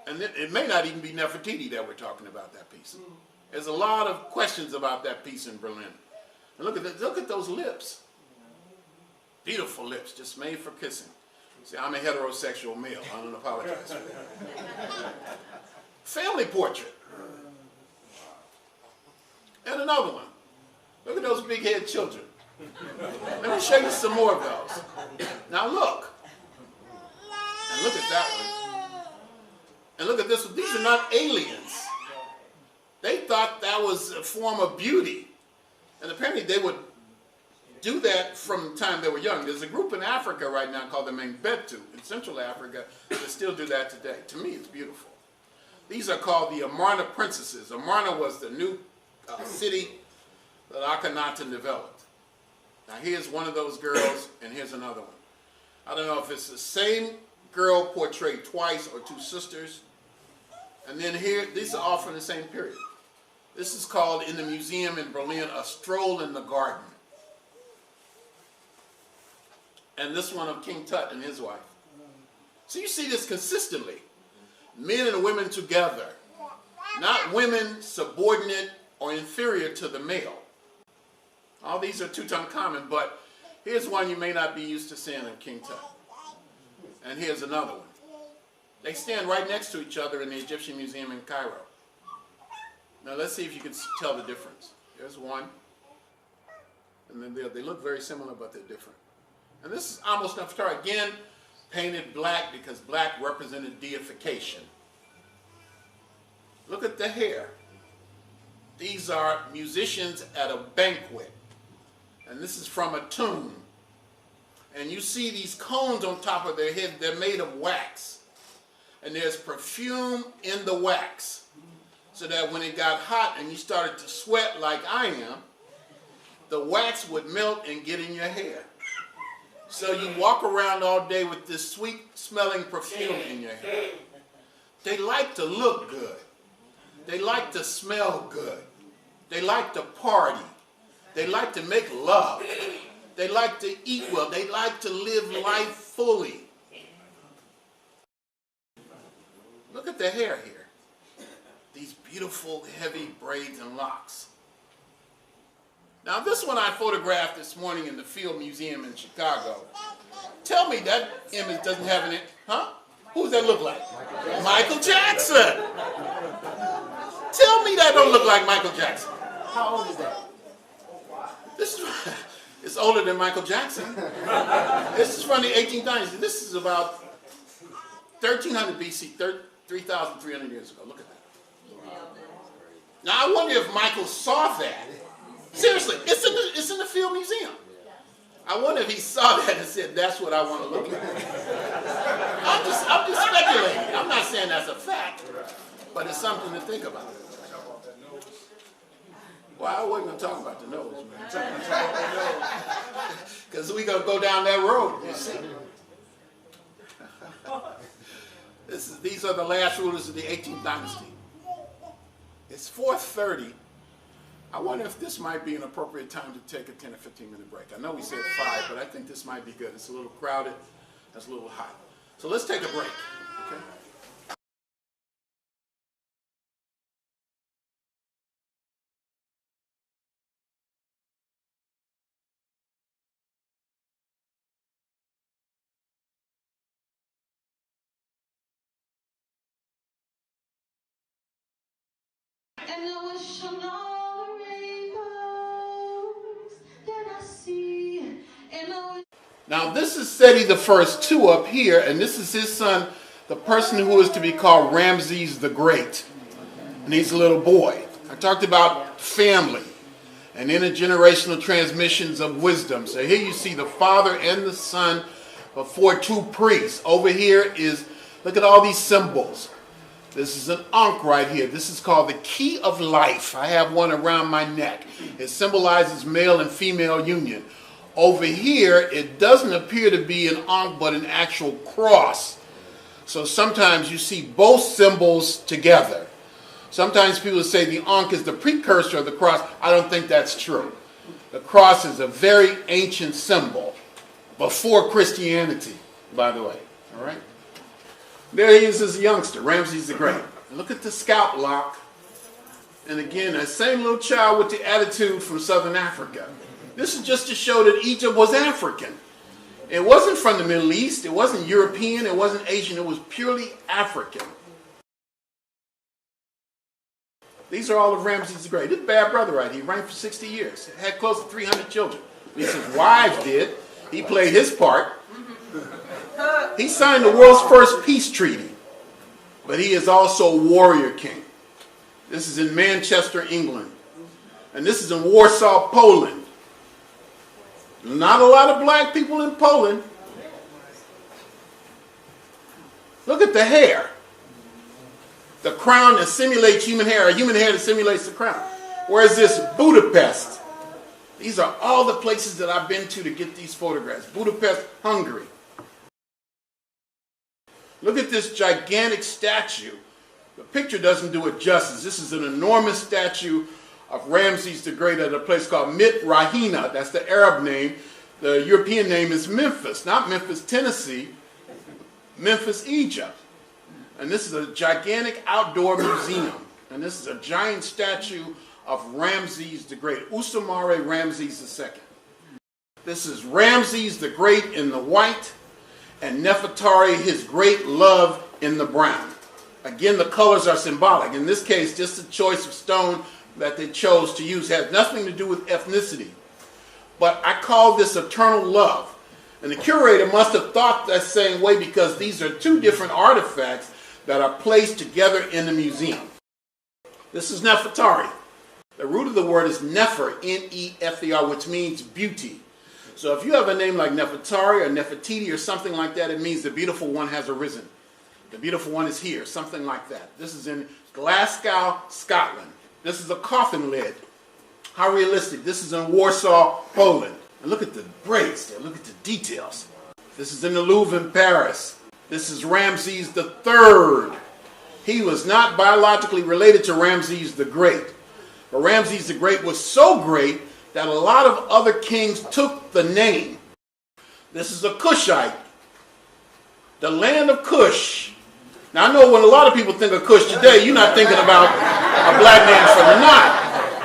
And it may not even be Nefertiti that we're talking about that piece. There's a lot of questions about that piece in Berlin. And look at those lips. Beautiful lips, just made for kissing. See, I'm a heterosexual male. I don't apologize for that. Family portrait. And another one. Look at those big-headed children. Let me show you some more of those. Now look. And look at that one. And look at this one. These are not aliens. They thought that was a form of beauty. And apparently they would do that from the time they were young. There's a group in Africa right now called the Mangbetu in Central Africa that still do that today. To me, it's beautiful. These are called the Amarna princesses. Amarna was the new city that Akhenaten developed. Now here's one of those girls, and here's another one. I don't know if it's the same girl portrayed twice or two sisters. And then here, these are all from the same period. This is called, in the museum in Berlin, A Stroll in the Garden. And this one of King Tut and his wife. So you see this consistently. Men and women together. Not women subordinate or inferior to the male. All these are Tutankhamun, but here's one you may not be used to seeing in King Tut. And here's another one. They stand right next to each other in the Egyptian Museum in Cairo. Now let's see if you can tell the difference. There's one. And then they look very similar, but they're different. And this is almost Nefertari, again, painted black because black represented deification. Look at the hair. These are musicians at a banquet. And this is from a tomb. And you see these cones on top of their head, they're made of wax. And there's perfume in the wax. So that when it got hot and you started to sweat like I am, the wax would melt and get in your hair. So you walk around all day with this sweet smelling perfume in your hair. They like to look good. They like to smell good. They like to party. They like to make love. They like to eat well. They like to live life fully. Look at the hair here. These beautiful, heavy braids and locks. Now this one I photographed this morning in the Field Museum in Chicago. Tell me that image doesn't have any, huh? Who does that look like? Michael Jackson. Tell me that don't look like Michael Jackson. How old is that? This is, it's older than Michael Jackson. This is from the 1890s. This is about 1300 BC, 3,300 years ago. Look at that. Now I wonder if Michael saw that. Seriously, it's in the Field Museum. I wonder if he saw that and said, "That's what I want to look like." I'm just speculating. I'm not saying that's a fact, but it's something to think about. Well, I wasn't going to talk about the nose, man. Because we're going to go down that road, you see. These are the last rulers of the 18th dynasty. It's 4:30. I wonder if this might be an appropriate time to take a 10 or 15-minute break. I know we said 5, but I think this might be good. It's a little crowded. It's a little hot. So let's take a break, okay? And I wish on all the rainbows that I see. And I Now this is Seti the first II up here, and this is his son, the person who is to be called Ramses the Great. And he's a little boy. I talked about family and intergenerational transmissions of wisdom. So here you see the father and the son before 2 priests. Over here is, look at all these symbols. This is an ankh right here. This is called the key of life. I have one around my neck. It symbolizes male and female union. Over here, it doesn't appear to be an ankh, but an actual cross. So sometimes you see both symbols together. Sometimes people say the ankh is the precursor of the cross. I don't think that's true. The cross is a very ancient symbol before Christianity, by the way. All right? There he is as a youngster, Ramses the Great. Look at the scalp lock. And again, that same little child with the attitude from Southern Africa. This is just to show that Egypt was African. It wasn't from the Middle East. It wasn't European. It wasn't Asian. It was purely African. These are all of Ramses the Great. This bad brother right here. He reigned for 60 years. Had close to 300 children. At least his wives did. He played his part. He signed the world's first peace treaty, but he is also a warrior king. This is in Manchester, England, and this is in Warsaw, Poland. Not a lot of black people in Poland. Look at the hair. The crown that simulates human hair, a human hair that simulates the crown. Whereas this Budapest, these are all the places that I've been to get these photographs. Budapest, Hungary. Look at this gigantic statue. The picture doesn't do it justice. This is an enormous statue of Ramses the Great at a place called Mit Rahina. That's the Arab name. The European name is Memphis. Not Memphis, Tennessee. Memphis, Egypt. And this is a gigantic outdoor museum. And this is a giant statue of Ramses the Great. Usamare Ramses II. This is Ramses the Great in the white, and Nefertari, his great love, in the brown. Again, the colors are symbolic. In this case, just the choice of stone that they chose to use has nothing to do with ethnicity. But I call this eternal love. And the curator must have thought that same way because these are 2 different artifacts that are placed together in the museum. This is Nefertari. The root of the word is Nefer, N-E-F-E-R, which means beauty. So if you have a name like Nefertari or Nefertiti or something like that, it means the beautiful one has arisen. The beautiful one is here, something like that. This is in Glasgow, Scotland. This is a coffin lid. How realistic. This is in Warsaw, Poland. And look at the braids there. Look at the details. This is in the Louvre in Paris. This is Ramses III. He was not biologically related to Ramses the Great. But Ramses the Great was so great that a lot of other kings took the name. This is a Kushite. The land of Kush. Now I know when a lot of people think of Kush today, you're not thinking about a black man from the Nile.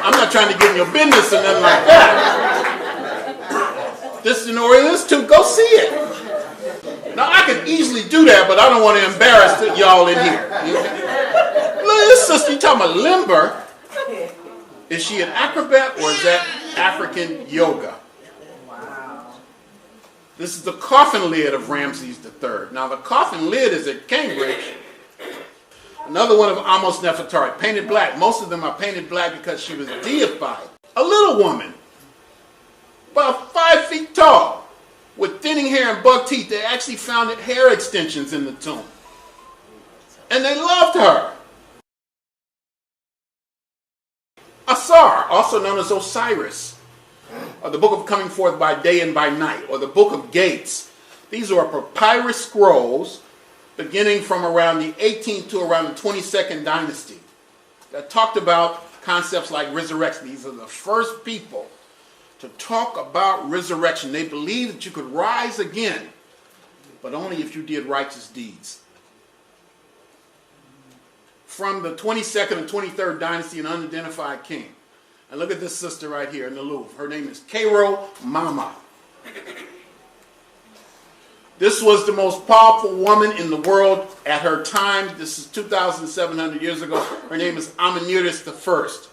I'm not trying to get in your business or nothing like that. This is in New Orleans too. Go see it. Now I could easily do that, but I don't want to embarrass y'all in here. at this sister, you talking about limber. Is she an acrobat or is that African yoga? Wow. This is the coffin lid of Ramses III. Now the coffin lid is at Cambridge. Another one of Amos Nefertari, painted black. Most of them are painted black because she was deified. A little woman, about 5 feet tall, with thinning hair and buck teeth. They actually found hair extensions in the tomb. And they loved her. Asar, also known as Osiris, or the Book of Coming Forth by Day and by Night, or the Book of Gates. These are papyrus scrolls beginning from around the 18th to around the 22nd dynasty that talked about concepts like resurrection. These are the first people to talk about resurrection. They believed that you could rise again, but only if you did righteous deeds. From the 22nd and 23rd dynasty, an unidentified king. And look at this sister right here in the Louvre. Her name is Cairo Mama. This was the most powerful woman in the world at her time. This is 2,700 years ago. Her name is Amenertes I.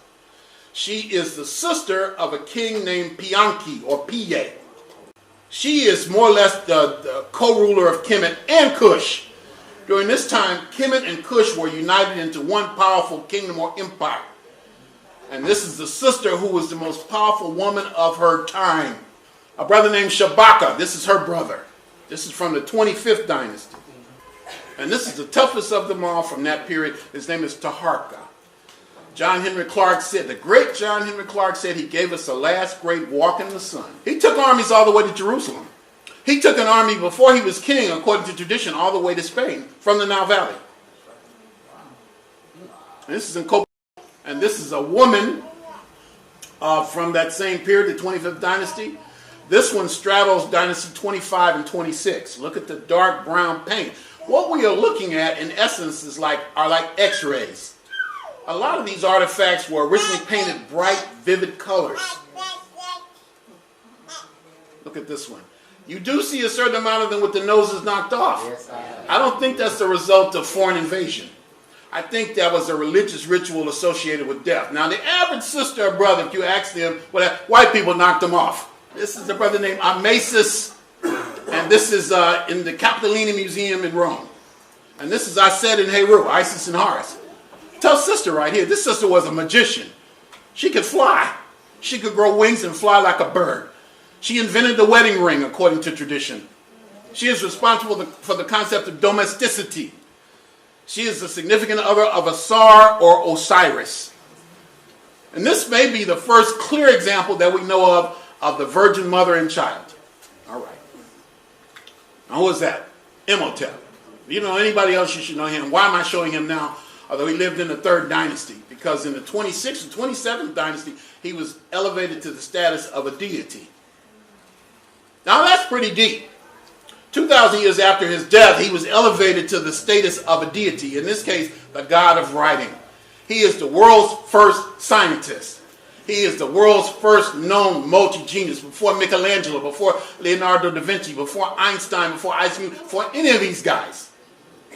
She is the sister of a king named Pianki, or Piye. She is more or less the co-ruler of Kemet and Kush. During this time, Kemet and Kush were united into one powerful kingdom or empire. And this is the sister who was the most powerful woman of her time. A brother named Shabaka. This is her brother. This is from the 25th dynasty. And this is the toughest of them all from that period. His name is Taharka. John Henry Clark said, the great John Henry Clark said, he gave us the last great walk in the sun. He took armies all the way to Jerusalem. He took an army before he was king, according to tradition, all the way to Spain from the Nile Valley. And this is in Copenhagen. And this is a woman from that same period, the 25th dynasty. This one straddles dynasty 25 and 26. Look at the dark brown paint. What we are looking at, in essence, are like X-rays. A lot of these artifacts were originally painted bright, vivid colors. Look at this one. You do see a certain amount of them with the noses knocked off. Yes, I don't think that's the result of foreign invasion. I think that was a religious ritual associated with death. Now, the average sister or brother, if you ask them, well, white people knocked them off. This is a brother named Amasis, and this is in the Capitolini Museum in Rome. And this is Aset and Heru, Isis and Horus. Tell sister right here, this sister was a magician. She could fly. She could grow wings and fly like a bird. She invented the wedding ring, according to tradition. She is responsible for the concept of domesticity. She is the significant other of Asar or Osiris. And this may be the first clear example that we know of the virgin mother and child. All right. Now who is that? Imhotep. If you know anybody else, you should know him. Why am I showing him now? Although he lived in the 3rd dynasty. Because in the 26th and 27th dynasty, he was elevated to the status of a deity. Now that's pretty deep. 2,000 years after his death, he was elevated to the status of a deity. In this case, the god of writing. He is the world's first scientist. He is the world's first known multi-genius. Before Michelangelo, before Leonardo da Vinci, before Einstein, before Isaac Newton, before any of these guys.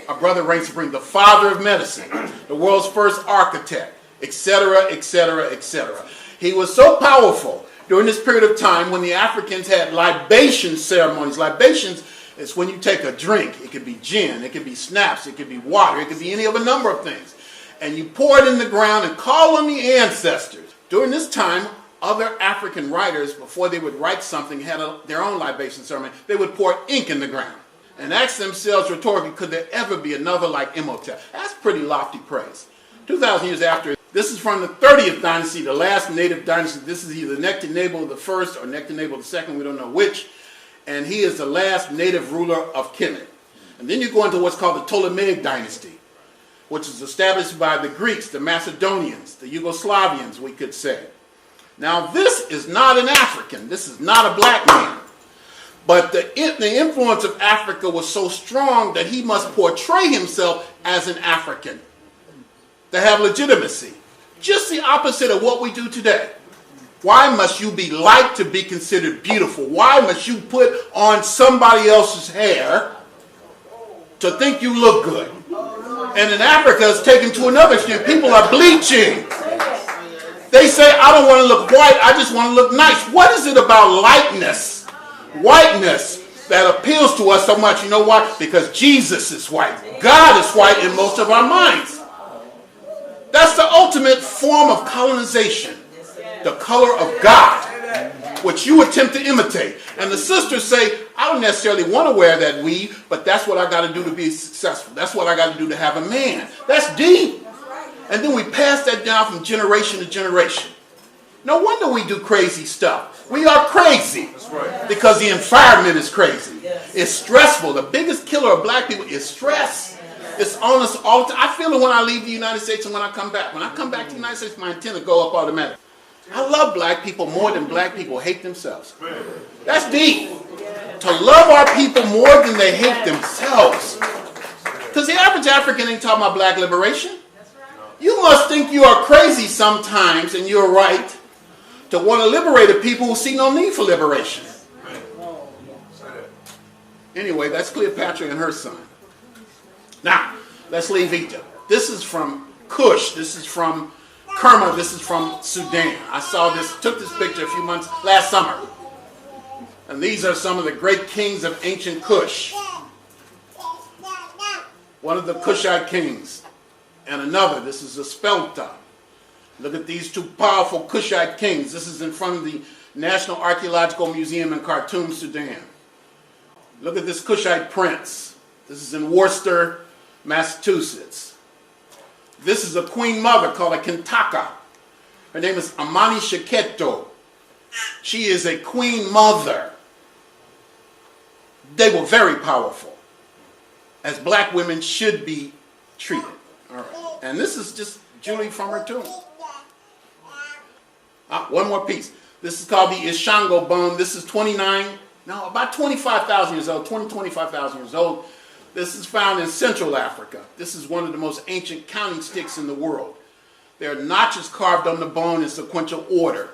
Our brother reigns supreme, the father of medicine, the world's first architect, etc., etc., etc. He was so powerful during this period of time when the Africans had libation ceremonies. Libations is when you take a drink. It could be gin, it could be snaps, it could be water, it could be any of a number of things. And you pour it in the ground and call on the ancestors. During this time, other African writers, before they would write something, had their own libation ceremony. They would pour ink in the ground and ask themselves rhetorically, could there ever be another like Imhotep? That's pretty lofty praise. 2,000 years after, this is from the 30th dynasty, the last native dynasty. This is either Nectanebo the first or Nectanebo the second, we don't know which. And he is the last native ruler of Kemet. And then you go into what's called the Ptolemaic dynasty, which is established by the Greeks, the Macedonians, the Yugoslavians, we could say. Now this is not an African. This is not a black man. But the influence of Africa was so strong that he must portray himself as an African to have legitimacy. Just the opposite of what we do today. Why must you be liked to be considered beautiful? Why must you put on somebody else's hair to think you look good? And in Africa, it's taken to another extreme. People are bleaching. They say, I don't want to look white, I just want to look nice. What is it about lightness, whiteness, that appeals to us so much? You know why? Because Jesus is white. God is white in most of our minds. That's the ultimate form of colonization. The color of God, which you attempt to imitate. And the sisters say, I don't necessarily want to wear that weave, but that's what I got to do to be successful. That's what I got to do to have a man. That's deep. And then we pass that down from generation to generation. No wonder we do crazy stuff. We are crazy because the environment is crazy. It's stressful. The biggest killer of black people is stress. It's on us all the time. I feel it when I leave the United States and when I come back. When I come back to the United States, my antenna go up automatically. I love black people more than black people hate themselves. That's deep. To love our people more than they hate themselves. Because the average African ain't talking about black liberation. You must think you are crazy sometimes, and you're right, to want to liberate a people who see no need for liberation. Anyway, that's Cleopatra and her son. Now, let's leave Egypt. This is from Kush. This is from Kerma. This is from Sudan. I took this picture last summer. And these are some of the great kings of ancient Kush. One of the Kushite kings. And another, this is a Spelta. Look at these two powerful Kushite kings. This is in front of the National Archaeological Museum in Khartoum, Sudan. Look at this Kushite prince. This is in Worcester, Massachusetts. This is a queen mother called a Kintaka. Her name is Amani Sheketo. She is a queen mother. They were very powerful, as black women should be treated. All right. And this is just Julie from her tomb. One more piece. This is called the Ishango bone. This is about 25,000 years old, 25,000 years old. This is found in Central Africa. This is one of the most ancient counting sticks in the world. There are notches carved on the bone in sequential order.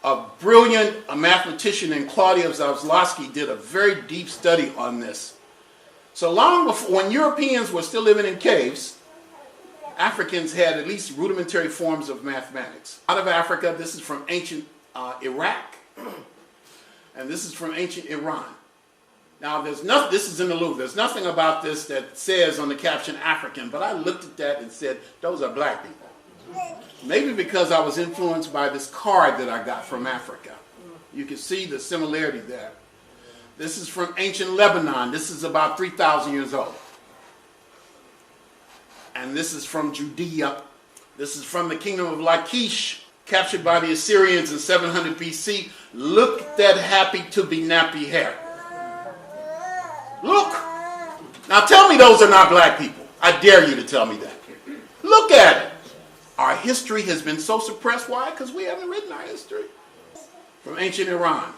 A brilliant mathematician named Claudia Zawslowski did a very deep study on this. So long before, when Europeans were still living in caves, Africans had at least rudimentary forms of mathematics. Out of Africa, this is from ancient Iraq, and this is from ancient Iran. Now, this is in the Louvre. There's nothing about this that says on the caption African, but I looked at that and said, those are black people. Maybe because I was influenced by this card that I got from Africa. You can see the similarity there. This is from ancient Lebanon. This is about 3,000 years old. And this is from Judea. This is from the kingdom of Lachish, captured by the Assyrians in 700 BC. Look at that happy to be nappy hair. Look. Now tell me those are not black people. I dare you to tell me that. Look at it. Our history has been so suppressed. Why? Because we haven't written our history. From ancient Iran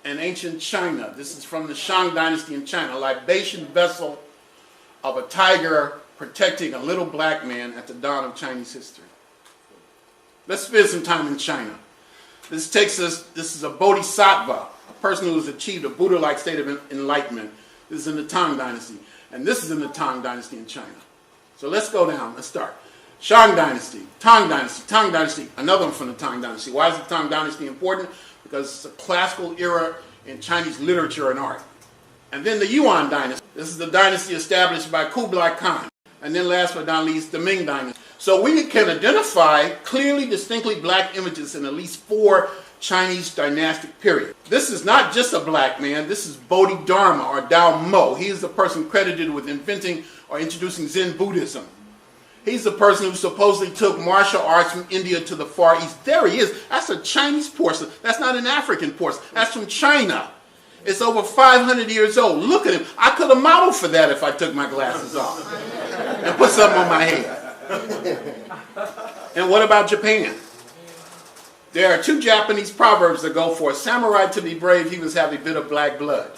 and ancient China. This is from the Shang dynasty in China. A libation vessel of a tiger protecting a little black man at the dawn of Chinese history. Let's spend some time in China. This is a bodhisattva, a person who has achieved a Buddha-like state of enlightenment. This is in the Tang dynasty. And this is in the Tang dynasty in China. So let's go down, let's start. Shang dynasty, Tang dynasty, another one from the Tang dynasty. Why is the Tang dynasty important? Because it's a classical era in Chinese literature and art. And then the Yuan dynasty. This is the dynasty established by Kublai Khan. And then last but not least, the Ming dynasty. So we can identify clearly, distinctly black images in at least 4 Chinese dynastic periods. This is not just a black man. This is Bodhidharma or Dao Mo. He is the person credited with inventing or introducing Zen Buddhism. He's the person who supposedly took martial arts from India to the Far East. There he is. That's a Chinese porcelain. That's not an African porcelain. That's from China. It's over 500 years old. Look at him. I could have modeled for that if I took my glasses off and put something on my head. And what about Japan? There are 2 Japanese proverbs that go for a samurai to be brave, he must have a bit of black blood.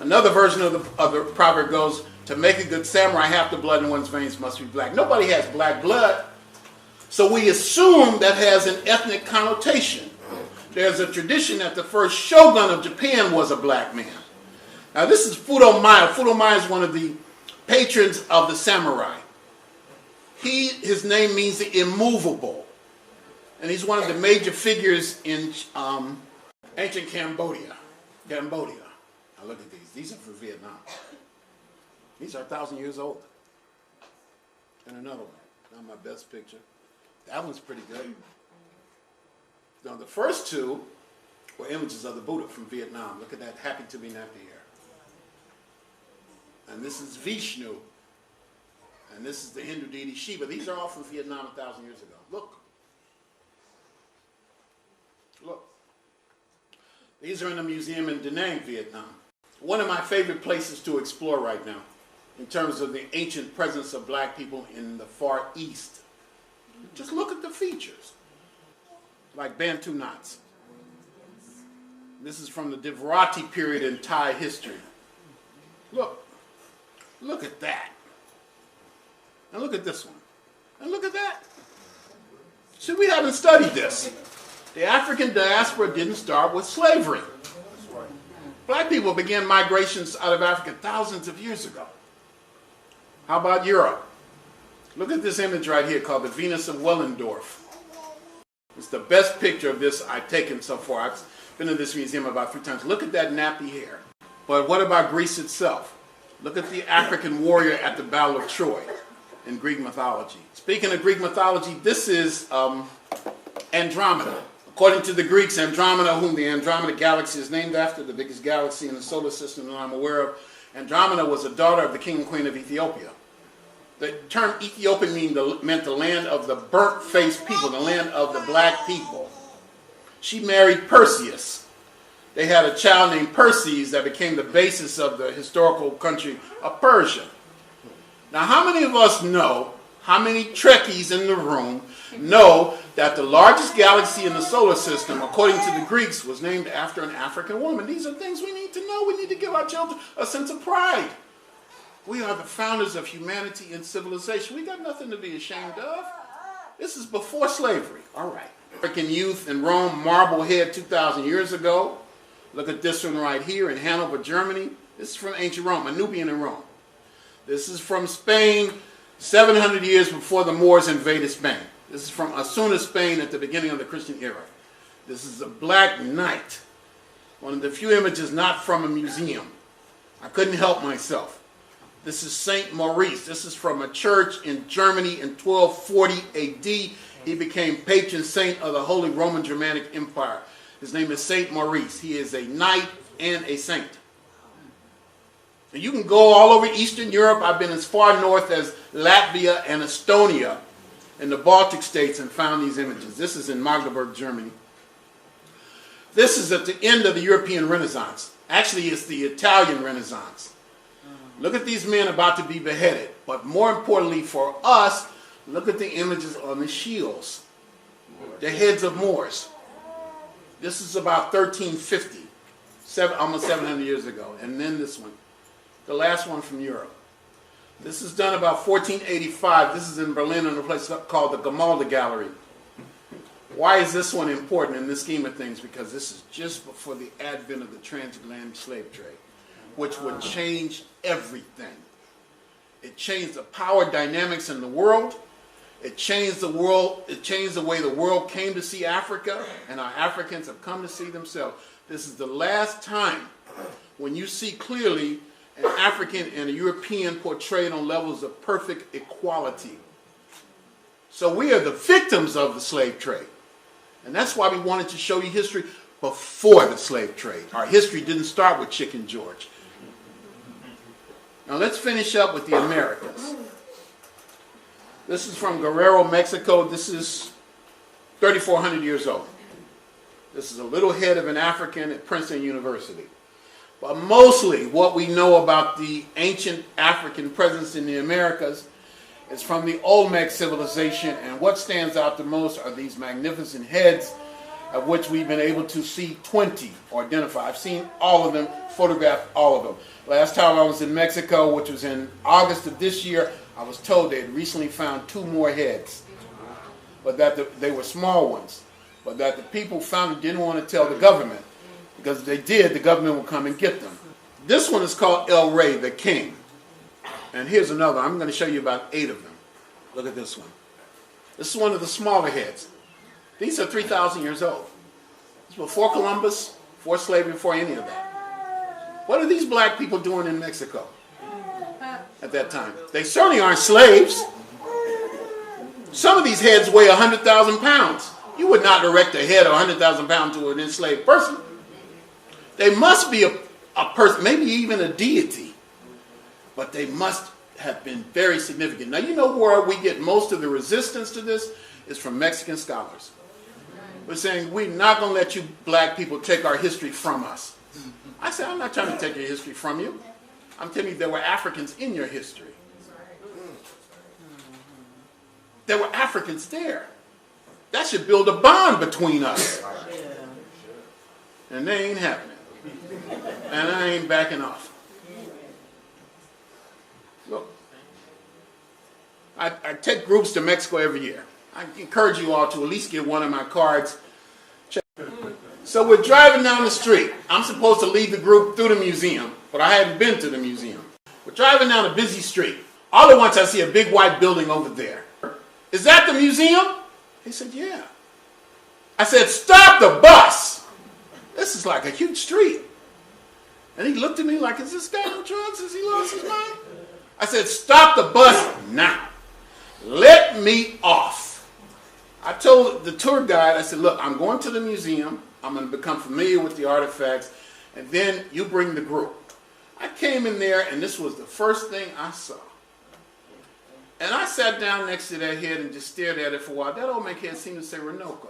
Another version of the proverb goes, to make a good samurai, half the blood in one's veins must be black. Nobody has black blood. So we assume that has an ethnic connotation. There's a tradition that the first shogun of Japan was a black man. Now this is Fudo Maya. Fudo Maya is one of the patrons of the samurai. His name means the immovable. And he's one of the major figures in ancient Cambodia. Now look at these. These are for Vietnam. These are 1,000 years old. And another one. Not my best picture. That one's pretty good. Now the first two were images of the Buddha from Vietnam. Look at that happy to be nappy hair. And this is Vishnu. And this is the Hindu deity Shiva. These are all from Vietnam 1,000 years ago. Look. These are in a museum in Da Nang, Vietnam. One of my favorite places to explore right now in terms of the ancient presence of black people in the Far East. Just look at the features. Like Bantu knots. This is from the Divarati period in Thai history. Look at that. And look at this one. And look at that. See, we haven't studied this. The African diaspora didn't start with slavery. Black people began migrations out of Africa thousands of years ago. How about Europe? Look at this image right here called the Venus of Willendorf. It's the best picture of this I've taken so far. I've been to this museum about 3 times. Look at that nappy hair. But what about Greece itself? Look at the African warrior at the Battle of Troy in Greek mythology. Speaking of Greek mythology, this is Andromeda. According to the Greeks, Andromeda, whom the Andromeda galaxy is named after, the biggest galaxy in the solar system that I'm aware of, Andromeda was a daughter of the king and queen of Ethiopia. The term Ethiopian meant the land of the burnt-faced people, the land of the black people. She married Perseus. They had a child named Perses that became the basis of the historical country of Persia. Now, how many of us know, how many Trekkies in the room know that the largest galaxy in the solar system, according to the Greeks, was named after an African woman? These are things we need to know. We need to give our children a sense of pride. We are the founders of humanity and civilization. We got nothing to be ashamed of. This is before slavery. All right. African youth in Rome, Marblehead 2,000 years ago. Look at this one right here in Hanover, Germany. This is from ancient Rome, a Nubian in Rome. This is from Spain, 700 years before the Moors invaded Spain. This is from Osuna, Spain at the beginning of the Christian era. This is a black knight. One of the few images not from a museum. I couldn't help myself. This is Saint Maurice. This is from a church in Germany in 1240 AD. He became patron saint of the Holy Roman Germanic Empire. His name is Saint Maurice. He is a knight and a saint. And you can go all over Eastern Europe. I've been as far north as Latvia and Estonia in the Baltic states and found these images. This is in Magdeburg, Germany. This is at the end of the European Renaissance. Actually, it's the Italian Renaissance. Look at these men about to be beheaded. But more importantly for us, look at the images on the shields. The heads of Moors. This is about 1350, almost 700 years ago. And then this one, the last one from Europe. This is done about 1485. This is in Berlin in a place called the Gamalda Gallery. Why is this one important in this scheme of things? Because this is just before the advent of the transatlantic slave trade, which would change everything. It changed the power dynamics in the world. It changed the world. It changed the way the world came to see Africa, and our Africans have come to see themselves. This is the last time when you see clearly an African and a European portrayed on levels of perfect equality. So we are the victims of the slave trade. And that's why we wanted to show you history before the slave trade. Our history didn't start with Chicken George. Now let's finish up with the Americas. This is from Guerrero, Mexico. This is 3,400 years old. This is a little head of an African at Princeton University. But mostly what we know about the ancient African presence in the Americas is from the Olmec civilization, and what stands out the most are these magnificent heads, of which we've been able to see 20 or identify. I've seen all of them, photographed all of them. Last time I was in Mexico, which was in August of this year, I was told they had recently found 2 more heads, but that they were small ones, but that the people found it didn't want to tell the government, because if they did, the government would come and get them. This one is called El Rey, the king. And here's another. I'm going to show you about 8 of them. Look at this one. This is one of the smaller heads. These are 3,000 years old. It's before Columbus, before slavery, before any of that. What are these black people doing in Mexico at that time? They certainly aren't slaves. Some of these heads weigh 100,000 pounds. You would not erect a head of 100,000 pounds to an enslaved person. They must be a person, maybe even a deity. But they must have been very significant. Now, you know where we get most of the resistance to this is from Mexican scholars. We're saying, we're not going to let you black people take our history from us. I say, I'm not trying to take your history from you. I'm telling you there were Africans in your history. There were Africans there. That should build a bond between us. And they ain't having it. And I ain't backing off. Look, I take groups to Mexico every year. I encourage you all to at least get one of my cards. So we're driving down the street. I'm supposed to lead the group through the museum, but I hadn't been to the museum. We're driving down a busy street. All at once I see a big white building over there. Is that the museum? He said, yeah. I said, stop the bus. This is like a huge street. And he looked at me like, is this guy on drugs? Has he lost his mind? I said, stop the bus now. Let me off. I told the tour guide, I said, look, I'm going to the museum. I'm going to become familiar with the artifacts. And then you bring the group. I came in there, and this was the first thing I saw. And I sat down next to that head and just stared at it for a while. That old man head seemed to say, Runoko,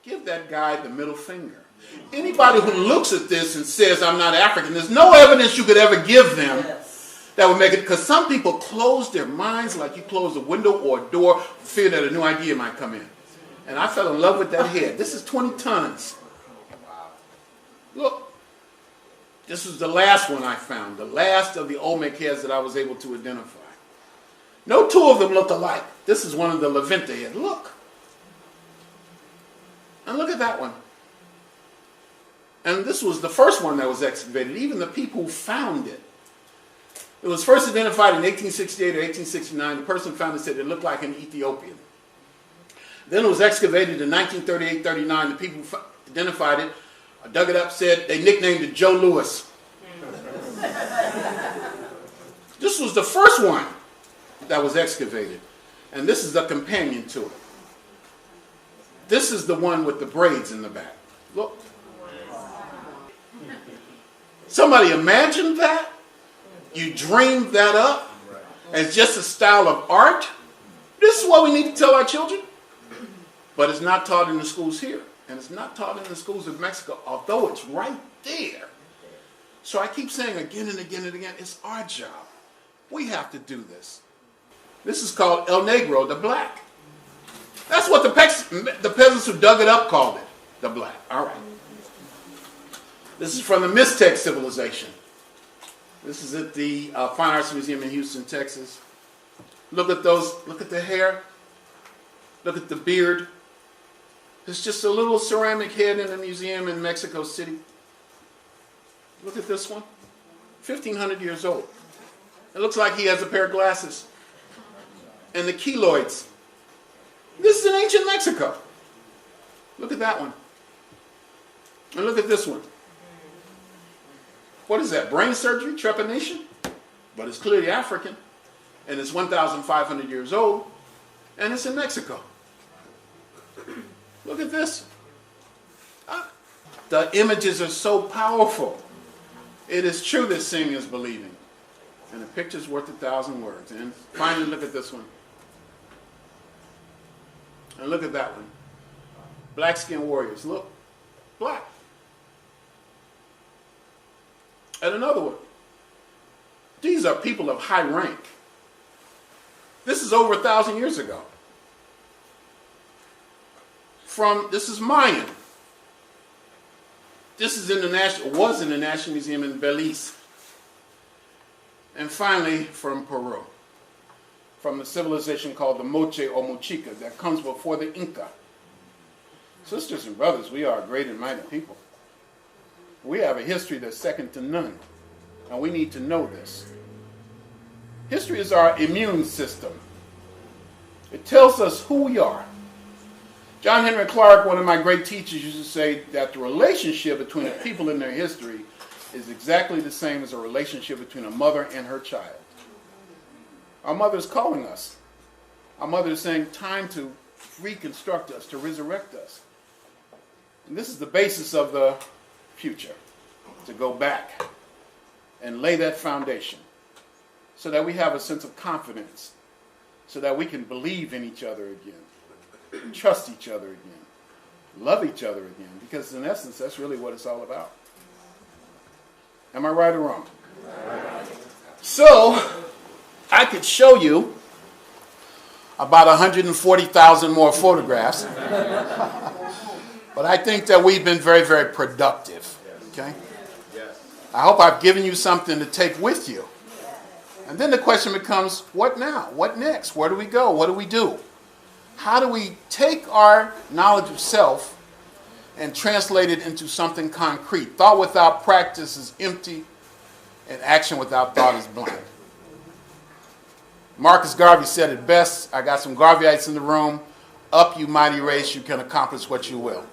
give that guy the middle finger. Anybody who looks at this and says, I'm not African, there's no evidence you could ever give them that would make it, because some people close their minds like you close a window or a door for fear that a new idea might come in. And I fell in love with that head. This is 20 tons. Look, this was the last one I found, the last of the Olmec heads that I was able to identify. No two of them look alike. This is one of the Levante heads. Look. And look at that one. And this was the first one that was excavated, even the people who found it. It was first identified in 1868 or 1869. The person found it said it looked like an Ethiopian. Then it was excavated in 1938-39. The people who identified it, dug it up, said they nicknamed it Joe Louis. This was the first one that was excavated. And this is the companion to it. This is the one with the braids in the back. Look. Somebody imagined that? You dreamed that up as just a style of art? This is what we need to tell our children. But it's not taught in the schools here. And it's not taught in the schools of Mexico, although it's right there. So I keep saying again and again and again, it's our job. We have to do this. This is called El Negro, the black. That's what the peasants who dug it up called it, the black. All right. This is from the Mixtec civilization. This is at the Fine Arts Museum in Houston, Texas. Look at those, look at the hair. Look at the beard. It's just a little ceramic head in a museum in Mexico City. Look at this one. 1,500 years old. It looks like he has a pair of glasses. And the keloids. This is in ancient Mexico. Look at that one. And look at this one. What is that? Brain surgery? Trepanation? But it's clearly African. And it's 1,500 years old. And it's in Mexico. Look at this. The images are so powerful. It is true that seeing is believing. And a picture's worth 1,000 words. And finally, look at this one. And look at that one. Black-skinned warriors. Look. Black. And another one. These are people of high rank. This is over 1,000 years ago. This is Mayan. This is was in the National Museum in Belize. And finally, from Peru. From a civilization called the Moche or Mochica that comes before the Inca. Sisters and brothers, we are a great and mighty people. We have a history that's second to none. And we need to know this. History is our immune system. It tells us who we are. John Henry Clark, one of my great teachers, used to say that the relationship between the people in their history is exactly the same as a relationship between a mother and her child. Our mother is calling us. Our mother is saying, time to reconstruct us, to resurrect us. And this is the basis of the future, to go back and lay that foundation so that we have a sense of confidence, so that we can believe in each other again, trust each other again, love each other again, because in essence, that's really what it's all about. Am I right or wrong? So, I could show you about 140,000 more photographs, but I think that we've been very, very productive, okay? I hope I've given you something to take with you. And then the question becomes, what now? What next? Where do we go? What do we do? How do we take our knowledge of self and translate it into something concrete? Thought without practice is empty, and action without thought is blind. Marcus Garvey said it best. I got some Garveyites in the room. Up, you mighty race, you can accomplish what you will.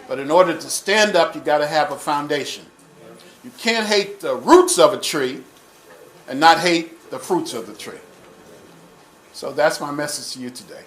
But in order to stand up, you got to have a foundation. You can't hate the roots of a tree and not hate the fruits of the tree. So that's my message to you today.